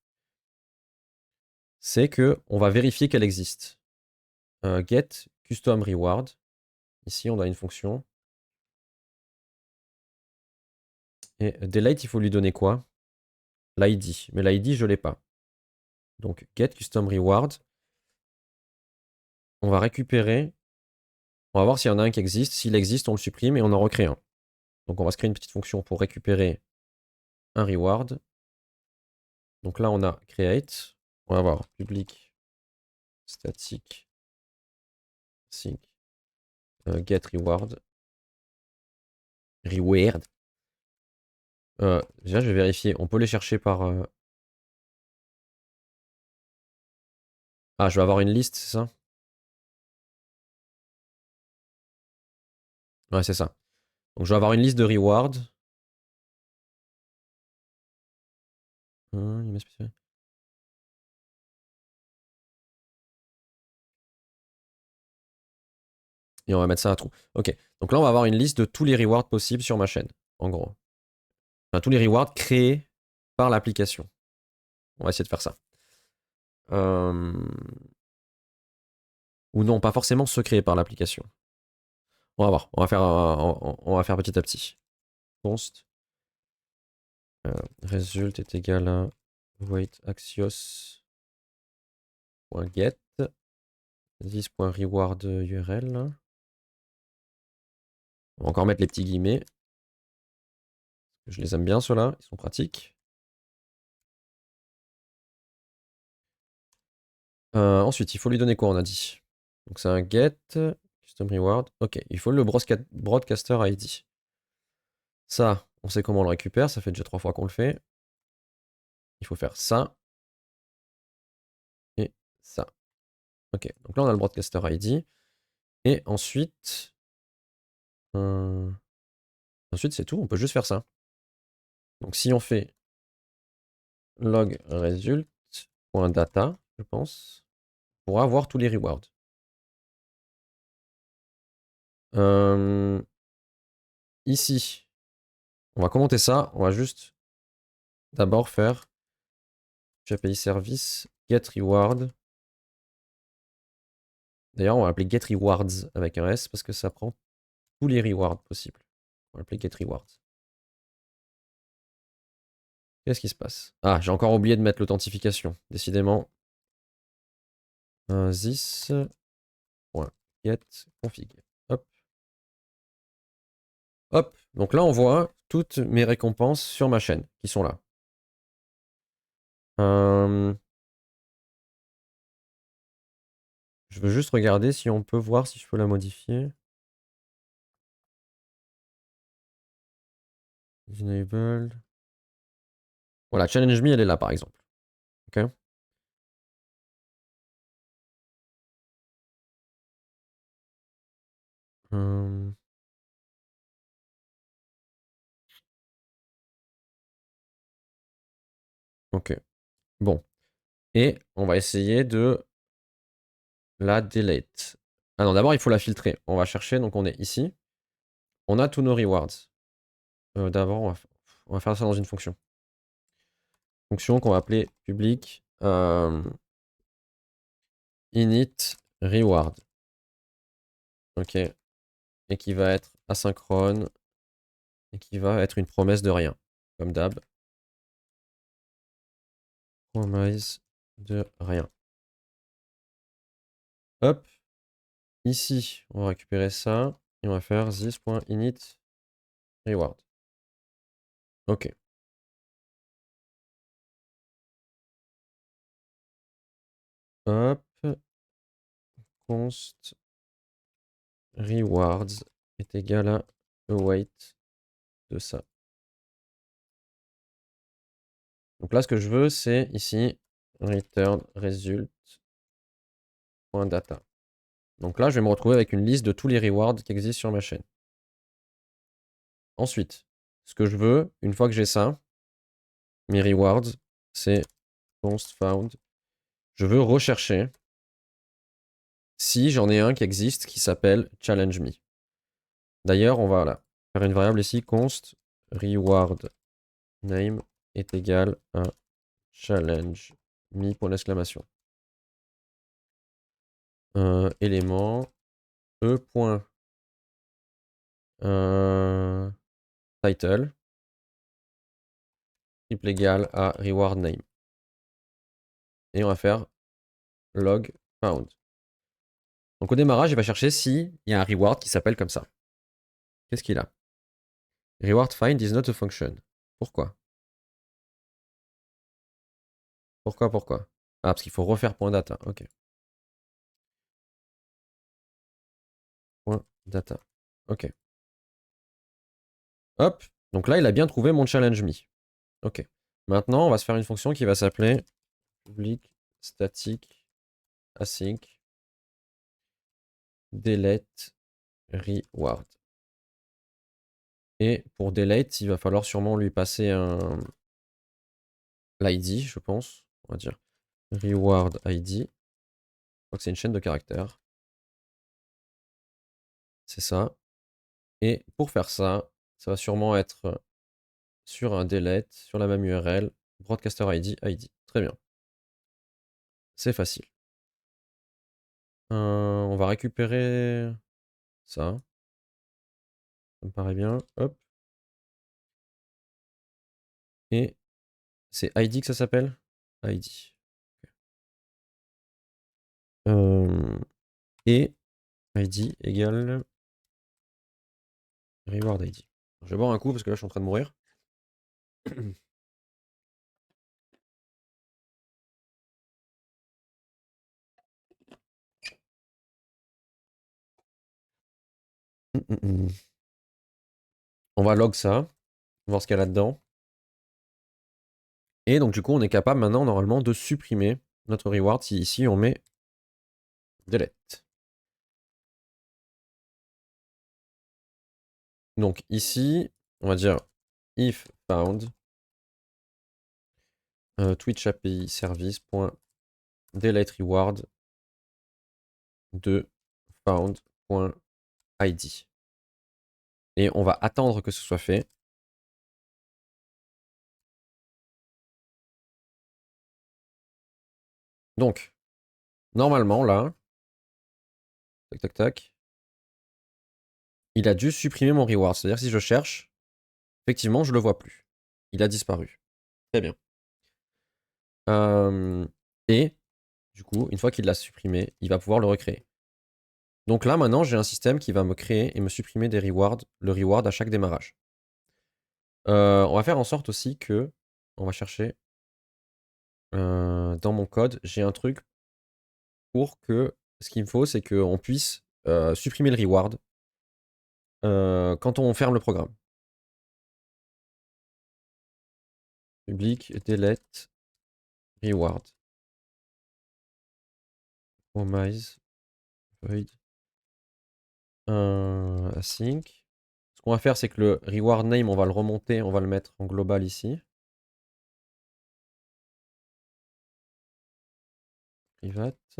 c'est que on va vérifier qu'elle existe. Get custom reward. Ici, on a une fonction. Et delete, il faut lui donner quoi? L'ID. Mais l'ID, je ne l'ai pas. Donc, get custom reward. On va récupérer. On va voir s'il y en a un qui existe. S'il existe, on le supprime et on en recrée un. Donc, on va se créer une petite fonction pour récupérer un reward. Donc là, on a create. On va voir public static sync get reward. Reward. Déjà, je vais vérifier. On peut les chercher par. Ah, je vais avoir une liste, c'est ça? Ouais, c'est ça. Donc, je vais avoir une liste de rewards. Et on va mettre ça à trou. Ok. Donc là, on va avoir une liste de tous les rewards possibles sur ma chaîne, en gros. Enfin, tous les rewards créés par l'application. On va essayer de faire ça. Ou non, pas forcément ceux créés par l'application. On va voir. On va faire petit à petit. Const. Result est égal à wait axios.get this.reward URL. On va encore mettre les petits guillemets. Je les aime bien ceux-là, ils sont pratiques. Ensuite, il faut lui donner quoi, on a dit? Donc c'est un get, custom reward. Ok, il faut le broadcaster ID. Ça, on sait comment on le récupère, ça fait déjà 3 fois qu'on le fait. Il faut faire ça. Et ça. Ok, donc là on a le broadcaster ID. Et ensuite... ensuite c'est tout, on peut juste faire ça. Donc si on fait log result.data, je pense, on pourra avoir tous les rewards. Ici, on va commenter ça, on va juste d'abord faire API service get reward. D'ailleurs, on va appeler get rewards avec un S parce que ça prend tous les rewards possibles. On va l'appeler get rewards. Qu'est-ce qui se passe? Ah, j'ai encore oublié de mettre l'authentification. Décidément. This.get config. Hop. Hop. Donc là, on voit toutes mes récompenses sur ma chaîne qui sont là. Je veux juste regarder si on peut voir si je peux la modifier. Enabled. Voilà, challenge me, elle est là par exemple. Ok. Ok. Bon. Et on va essayer de la delete. Ah non, d'abord il faut la filtrer. On va chercher, donc on est ici. On a tous nos rewards. D'abord, on va faire ça dans une fonction. Fonction qu'on va appeler public init reward. Ok. Et qui va être asynchrone. Et qui va être une promesse de rien. Comme d'hab. Promise de rien. Hop. Ici, on va récupérer ça. Et on va faire this.init reward. Ok. Hop. Const rewards est égal à await de ça. Donc là, ce que je veux, c'est ici return result.data. Donc là, je vais me retrouver avec une liste de tous les rewards qui existent sur ma chaîne. Ensuite, ce que je veux, une fois que j'ai ça, mes rewards, c'est const found. Je veux rechercher si j'en ai un qui existe qui s'appelle challenge me. D'ailleurs, on va là, faire une variable ici, const reward name est égal à challenge me pour l'exclamation. Élément e. Title triple égal à reward name. Et on va faire log found. Donc au démarrage, il va chercher s'il y a un reward qui s'appelle comme ça. Qu'est-ce qu'il a? Reward find is not a function. Pourquoi? Pourquoi? Ah, parce qu'il faut refaire point .data. Ok. Point .data. Ok. Hop. Donc là, il a bien trouvé mon challenge me. Ok. Maintenant, on va se faire une fonction qui va s'appeler public static async delete reward. Et pour delete, il va falloir sûrement lui passer l'ID, je pense. On va dire reward ID. Je crois que c'est une chaîne de caractères. C'est ça. Et pour faire ça, ça va sûrement être sur un delete, sur la même URL, broadcaster ID, ID. Très bien. C'est facile. On va récupérer ça. Ça me paraît bien. Hop. Et c'est ID que ça s'appelle? ID. Et ID égale reward ID. Je vais boire un coup parce que là je suis en train de mourir. On va log ça, voir ce qu'il y a là-dedans. Et donc du coup, on est capable maintenant, normalement, de supprimer notre reward si ici on met delete. Donc ici, on va dire if found Twitch API service.delete reward de found.id. Et on va attendre que ce soit fait. Donc, normalement, là, tac, tac, tac, il a dû supprimer mon reward. C'est-à-dire que si je cherche, effectivement, je le vois plus. Il a disparu. Très bien. Et, du coup, une fois qu'il l'a supprimé, il va pouvoir le recréer. Donc là, maintenant, j'ai un système qui va me créer et me supprimer des rewards, le reward à chaque démarrage. On va faire en sorte aussi que, on va chercher, dans mon code, j'ai un truc pour que, ce qu'il me faut, c'est qu'on puisse supprimer le reward quand on ferme le programme. Public delete reward. Promise void. async. Ce qu'on va faire, c'est que le reward name, on va le remonter, on va le mettre en global ici. Private.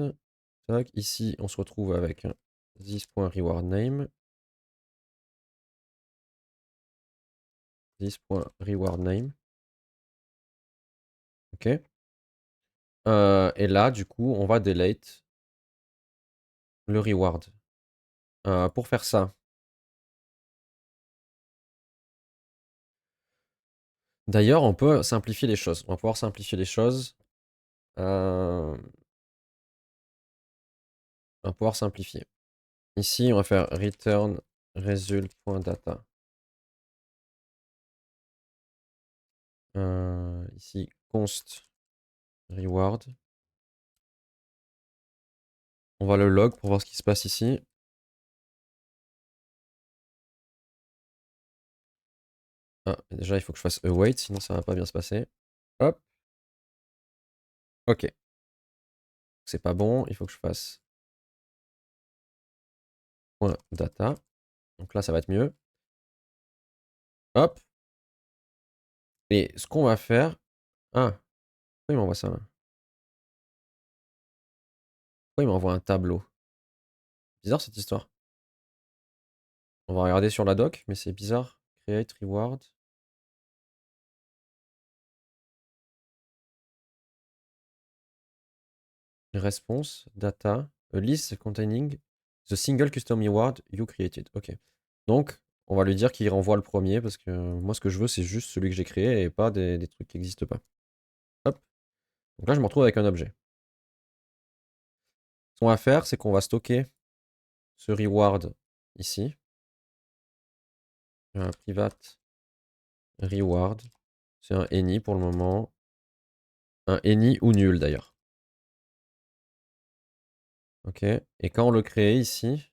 Tac. Ici, on se retrouve avec un this.rewardName. This.rewardName. Ok. Et là, du coup, on va delete le reward. Pour faire ça, d'ailleurs, on peut simplifier les choses. On va pouvoir simplifier les choses. On va pouvoir simplifier. Ici, on va faire return result.data. Ici, const reward. On va le log pour voir ce qui se passe ici. Déjà, il faut que je fasse await, sinon ça va pas bien se passer. Hop. Ok. C'est pas bon, il faut que je fasse point .data. Donc là, ça va être mieux. Hop. Et ce qu'on va faire... Ah, pourquoi il m'envoie ça là? Pourquoi il m'envoie un tableau? Bizarre cette histoire. On va regarder sur la doc, mais c'est bizarre. Create, reward. Response, data, a list containing the single custom reward you created. Ok. Donc, on va lui dire qu'il renvoie le premier, parce que moi, ce que je veux, c'est juste celui que j'ai créé et pas des trucs qui n'existent pas. Hop. Donc là, je me retrouve avec un objet. Ce qu'on va faire, c'est qu'on va stocker ce reward ici. Un private reward. C'est un any pour le moment. Un any ou nul d'ailleurs. Ok. Et quand on le crée ici,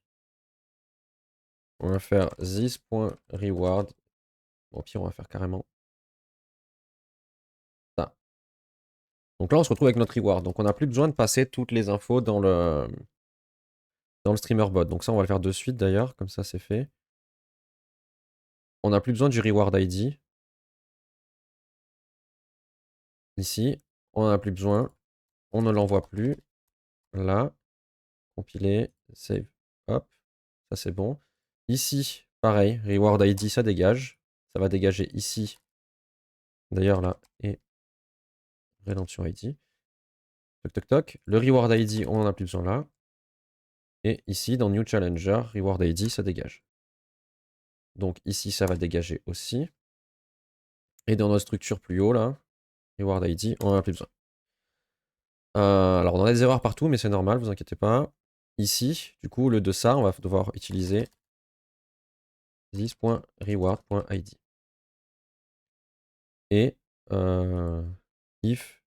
on va faire this.reward. Bon, au pire, on va faire carrément ça. Donc là, on se retrouve avec notre reward. Donc on n'a plus besoin de passer toutes les infos dans le streamer bot. Donc ça, on va le faire de suite d'ailleurs. Comme ça, c'est fait. On n'a plus besoin du reward ID. Ici, on n'en a plus besoin. On ne l'envoie plus. Là, compiler, save. Hop, ça c'est bon. Ici, pareil, reward ID, ça dégage. Ça va dégager ici. D'ailleurs là, et rédemption ID. Toc toc toc. Le reward ID, on n'en a plus besoin là. Et ici, dans New Challenger, reward ID, ça dégage. Donc ici, ça va dégager aussi. Et dans notre structure plus haut là, reward ID, on n'en a plus besoin. Alors on a des erreurs partout, mais c'est normal, vous inquiétez pas. Ici, du coup, le de ça, on va devoir utiliser this.reward.id. Et if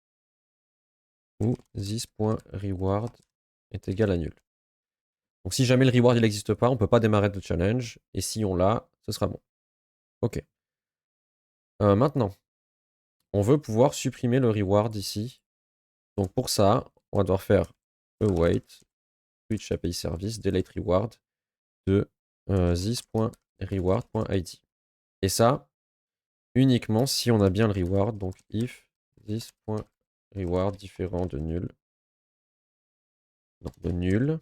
ou this.reward est égal à nul. Donc si jamais le reward il n'existe pas, on ne peut pas démarrer de challenge. Et si on l'a, ce sera bon. Ok. Maintenant, on veut pouvoir supprimer le reward ici. Donc pour ça, on va devoir faire await switch API service delete reward de this.reward.id. Et ça, uniquement si on a bien le reward. Donc if this.reward différent de nul. Donc de nul.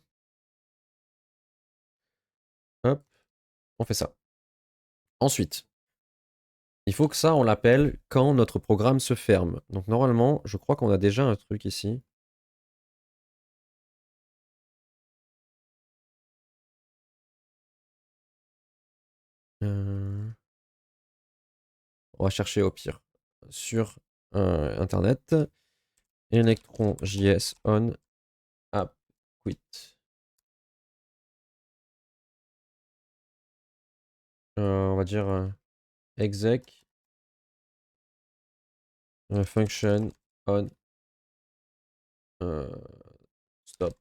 Hop, on fait ça. Ensuite, il faut que ça, on l'appelle quand notre programme se ferme. Donc normalement, je crois qu'on a déjà un truc ici. On va chercher au pire sur Internet. Electron.js on app quit. On va dire exec function on stop.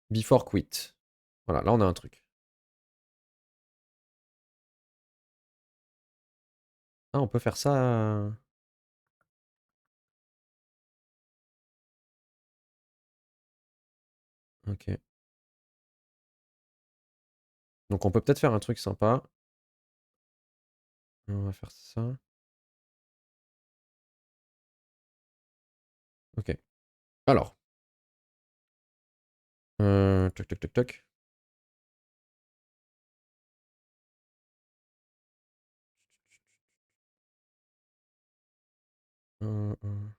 Before quit. Voilà, là on a un truc. Ah, on peut faire ça. Ok. Donc on peut peut-être faire un truc sympa. On va faire ça. Ok. Alors. Toc toc toc toc. Hum.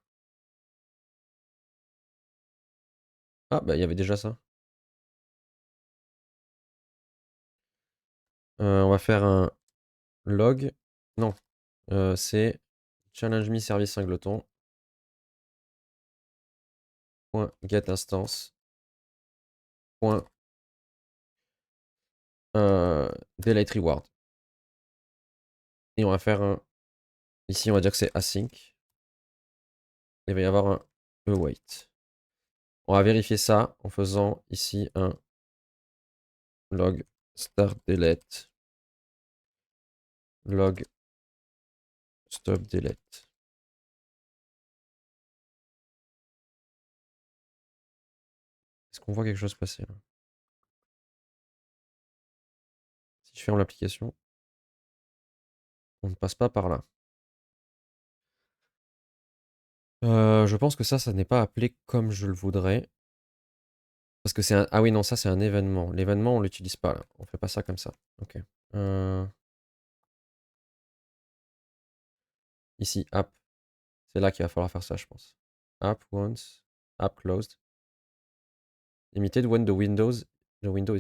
Ah bah il y avait déjà ça. On va faire un log. Non. C'est challenge me service singleton. Point get instance. Point delete reward. Et on va faire un. Ici on va dire que c'est async. Il va y avoir un await. On va vérifier ça en faisant ici un log start delete. Log stop delete. Est-ce qu'on voit quelque chose passer là? Si je ferme l'application, on ne passe pas par là. Je pense que ça n'est pas appelé comme je le voudrais. Parce que c'est un... Ah oui, non, ça c'est un événement. L'événement, on l'utilise pas là. On fait pas ça comme ça. Ok. Ici, app. C'est là qu'il va falloir faire ça, je pense. App once. App closed. Limited when the window is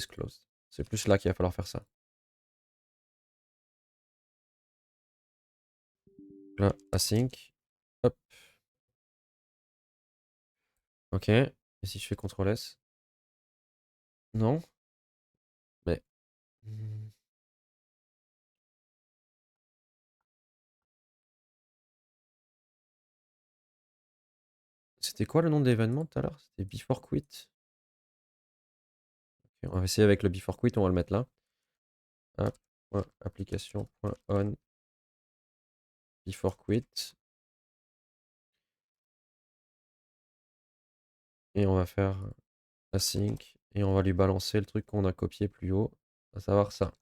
closed. C'est plus là qu'il va falloir faire ça. Là, async. Hop. Ok. Et si je fais CTRL S? Non? Mais... C'était quoi le nom de l'événement tout à l'heure? C'était before quit. Ok, on va essayer avec le before quit, on va le mettre là. Application.on before quit. Et on va faire async. Et on va lui balancer le truc qu'on a copié plus haut. À savoir ça.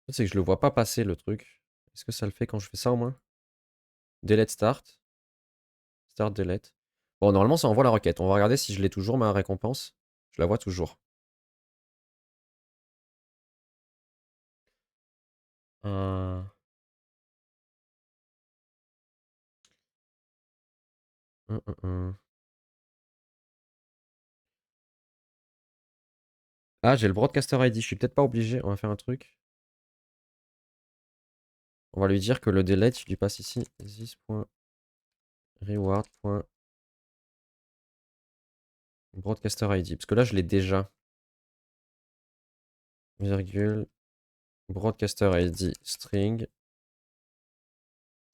Le truc, c'est que je le vois pas passer le truc. Est-ce que ça le fait quand je fais ça au moins? Delete start. Start delete. Bon, normalement, ça envoie la requête. On va regarder si je l'ai toujours, ma récompense. Je la vois toujours. Euh... hum, hum, hum. Ah, j'ai le broadcaster ID. Je suis peut-être pas obligé. On va faire un truc. On va lui dire que le delete, je lui passe ici this.reward.broadcaster ID. Parce que là, je l'ai déjà. Virgule. Broadcaster ID string.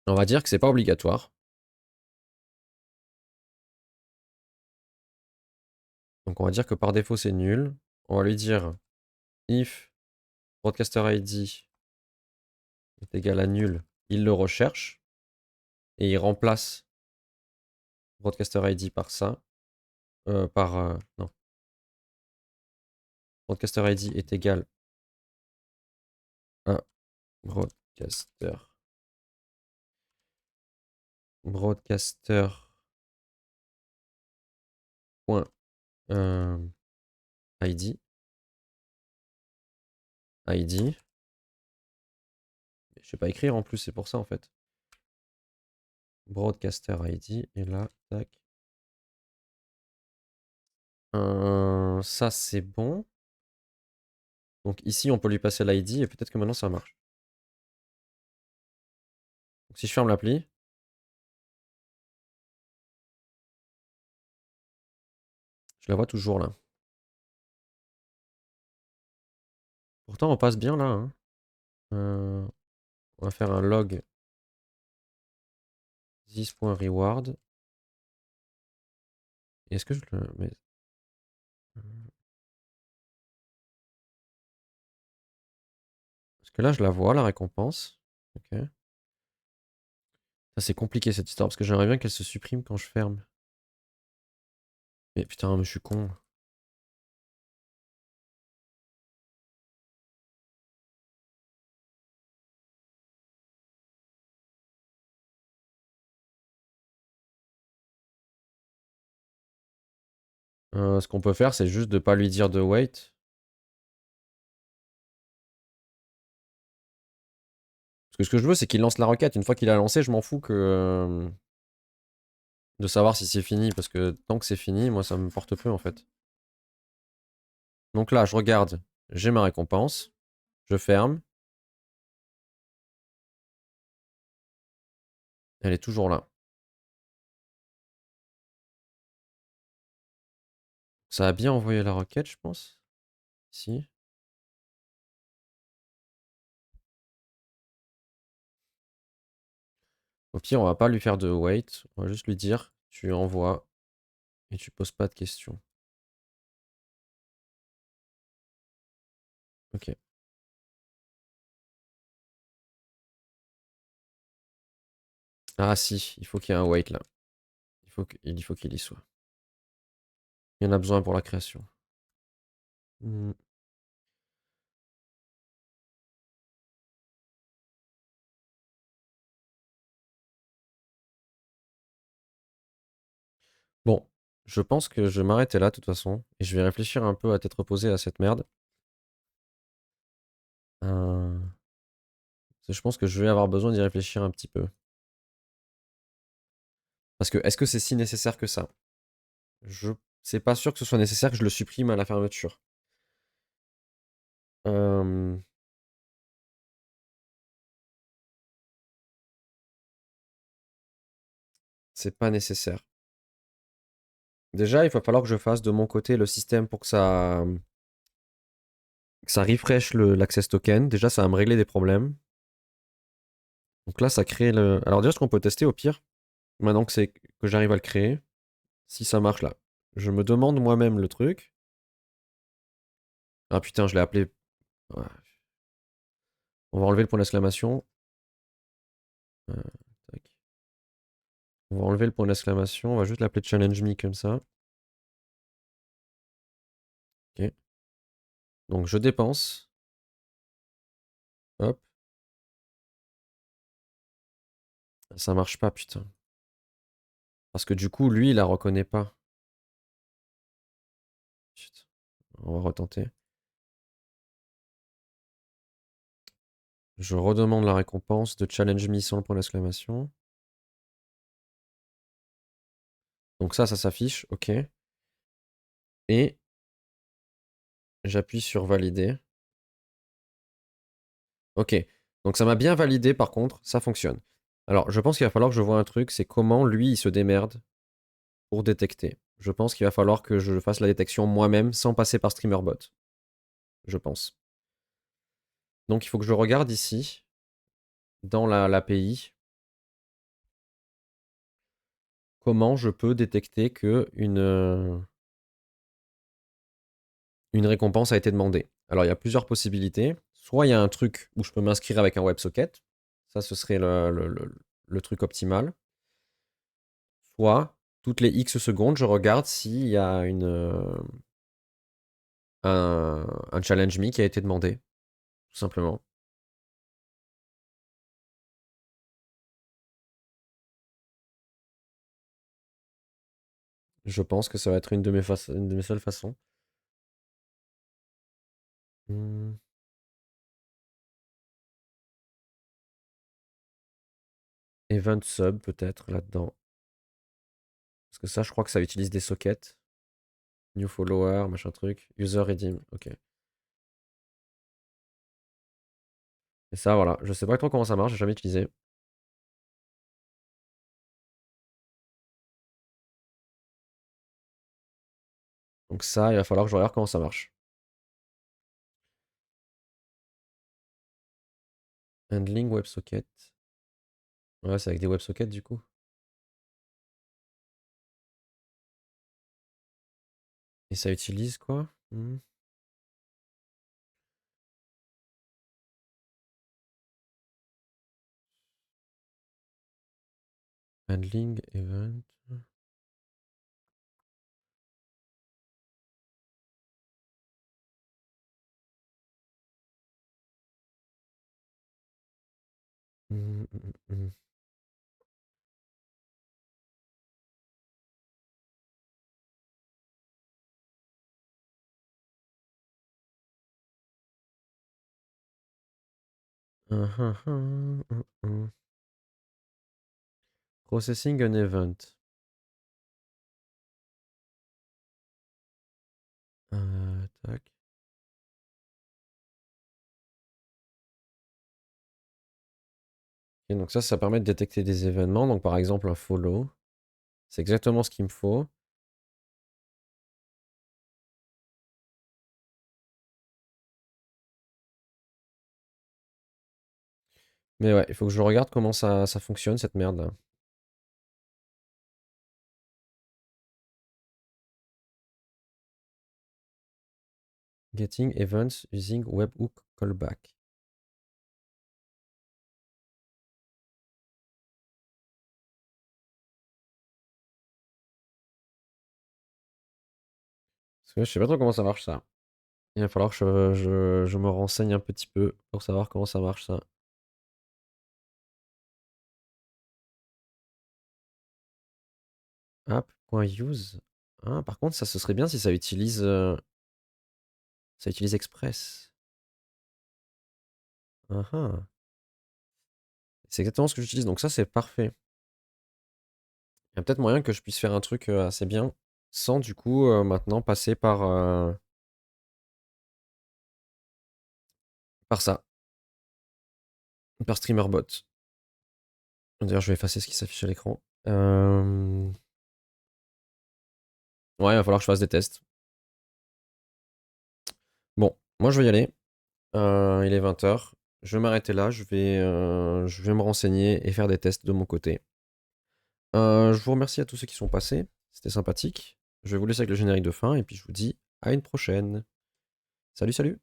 On va dire que c'est pas obligatoire. Donc on va dire que par défaut c'est nul. On va lui dire if broadcaster ID est égal à nul, il le recherche et il remplace broadcaster ID par ça. Non. Broadcaster ID est égal à broadcaster point ID ID. Je sais pas écrire en plus, c'est pour ça en fait. Broadcaster ID et là, tac. Ça c'est bon. Donc ici on peut lui passer l'ID et peut-être que maintenant ça marche. Donc si je ferme l'appli, je la vois toujours là. Pourtant on passe bien là, hein. On va faire un log this.reward. Est-ce que je le mets? Parce que là je la vois la récompense. Ok. Ça, c'est compliqué cette histoire parce que j'aimerais bien qu'elle se supprime quand je ferme. Mais putain, mais je suis con. Ce qu'on peut faire, c'est juste de pas lui dire de wait. Parce que ce que je veux, c'est qu'il lance la requête. Une fois qu'il a lancé, je m'en fous que de savoir si c'est fini. Parce que tant que c'est fini, moi, ça me porte peu en fait. Donc là, je regarde. J'ai ma récompense. Je ferme. Elle est toujours là. Ça a bien envoyé la requête, je pense. Si. Au pire, on va pas lui faire de wait. On va juste lui dire, tu envoies et tu poses pas de questions. Ok. Ah si, il faut qu'il y ait un wait là. Il faut qu'il y soit. Il y en a besoin pour la création. Hmm. Bon, je pense que je vais m'arrêter là de toute façon. Et je vais réfléchir un peu à tête reposée à cette merde. Euh, je pense que je vais avoir besoin d'y réfléchir un petit peu. Parce que est-ce que c'est si nécessaire que ça? Je C'est pas sûr que ce soit nécessaire que je le supprime à la fermeture. Euh, c'est pas nécessaire. Déjà, il va falloir que je fasse de mon côté le système pour que ça refresh l'access token. Déjà, ça va me régler des problèmes. Donc là, ça crée le. Alors déjà, ce qu'on peut tester au pire, maintenant que c'est que j'arrive à le créer, si ça marche là. Je me demande moi-même le truc. Ah putain, je l'ai appelé. Ouais. On va enlever le point d'exclamation. Tac. On va enlever le point d'exclamation. On va juste l'appeler challenge me comme ça. Ok. Donc je dépense. Hop. Ça marche pas, putain. Parce que du coup, lui, il la reconnaît pas. Chut. On va retenter. Je redemande la récompense de challenge me sans le point d'exclamation. Donc ça s'affiche. Ok. Et j'appuie sur valider. Ok. Donc ça m'a bien validé par contre. Ça fonctionne. Alors je pense qu'il va falloir que je vois un truc. C'est comment lui, il se démerde pour détecter. Je pense qu'il va falloir que je fasse la détection moi-même sans passer par StreamerBot. Je pense. Donc il faut que je regarde ici, dans l'API, comment je peux détecter que une récompense a été demandée. Alors il y a plusieurs possibilités. Soit il y a un truc où je peux m'inscrire avec un WebSocket. Ça, ce serait le truc optimal. Soit, toutes les X secondes, je regarde s'il y a un challenge me qui a été demandé. Tout simplement. Je pense que ça va être une de mes seules façons. Hmm. Event sub peut-être là-dedans. Parce que ça, je crois que ça utilise des sockets. New follower, machin truc. User redeem. Ok. Et ça, voilà. Je sais pas trop comment ça marche, j'ai jamais utilisé. Donc ça, il va falloir que je regarde comment ça marche. Handling WebSocket. Ouais, c'est avec des WebSockets du coup. Et ça utilise quoi? Hmm. Handling, event. Processing an event. Tac. Ok, donc ça permet de détecter des événements. Donc par exemple un follow. C'est exactement ce qu'il me faut. Mais ouais, il faut que je regarde comment ça fonctionne cette merde là. Getting events using webhook callback. Parce que je sais pas trop comment ça marche ça. Il va falloir que je me renseigne un petit peu pour savoir comment ça marche ça. App.use. Ah, par contre, ça ce serait bien si ça utilise Express. Ah ah. C'est exactement ce que j'utilise, donc ça c'est parfait. Il y a peut-être moyen que je puisse faire un truc assez bien sans du coup maintenant passer par ça, par StreamerBot. D'ailleurs, je vais effacer ce qui s'affiche à l'écran. Ouais, il va falloir que je fasse des tests. Bon, moi je vais y aller. Il est 20h. Je vais m'arrêter là. Je vais me renseigner et faire des tests de mon côté. Je vous remercie à tous ceux qui sont passés. C'était sympathique. Je vais vous laisser avec le générique de fin et puis je vous dis à une prochaine. Salut, salut!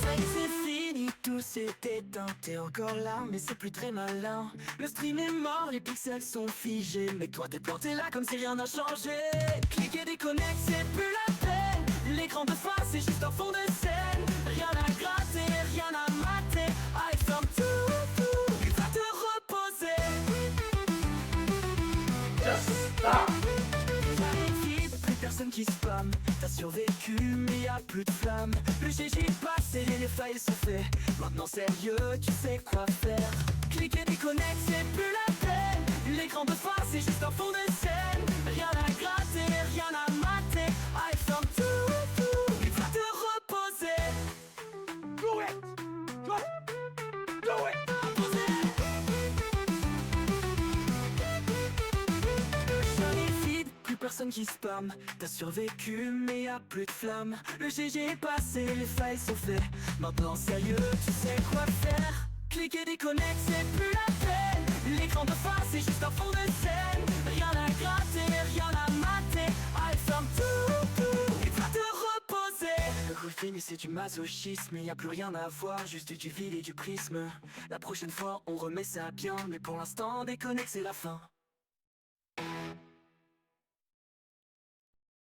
Ça y est, c'est fini, tout s'est éteint. T'es encore là, mais c'est plus très malin. Le stream est mort, les pixels sont figés. Mais toi t'es planté là comme si rien n'a changé. Cliquer, déconnecte, c'est plus la peine. L'écran de face, c'est juste un fond de scène. Rien à gratter, rien à mater. Allez, ferme tout, et va te reposer. Just stop. Plus personne qui spamme, t'as survécu mais y a plus de flamme. Le GG est passé, les files sont faits. Maintenant sérieux, tu sais quoi faire. Cliquer, déconnecte, c'est plus la peine. L'écran de face, c'est juste un fond de scène. Rien à gratter, rien à mater. Allez, ferme tout, et va te reposer. Do it, do it, do it. Plus personne qui spamme, t'as survécu mais y a plus de flamme. Le GG est passé, les failles sont faits. Maintenant sérieux, tu sais quoi faire. Cliquer, déconnecte, c'est plus la peine. L'écran de face, c'est juste un fond de scène. Rien à gratter, rien à mater. Allez, ferme tout, et va te reposer. Le roofing c'est du masochisme, y a plus rien à voir, juste du vide et du prisme. La prochaine fois on remet ça bien, mais pour l'instant déconnecte c'est la fin.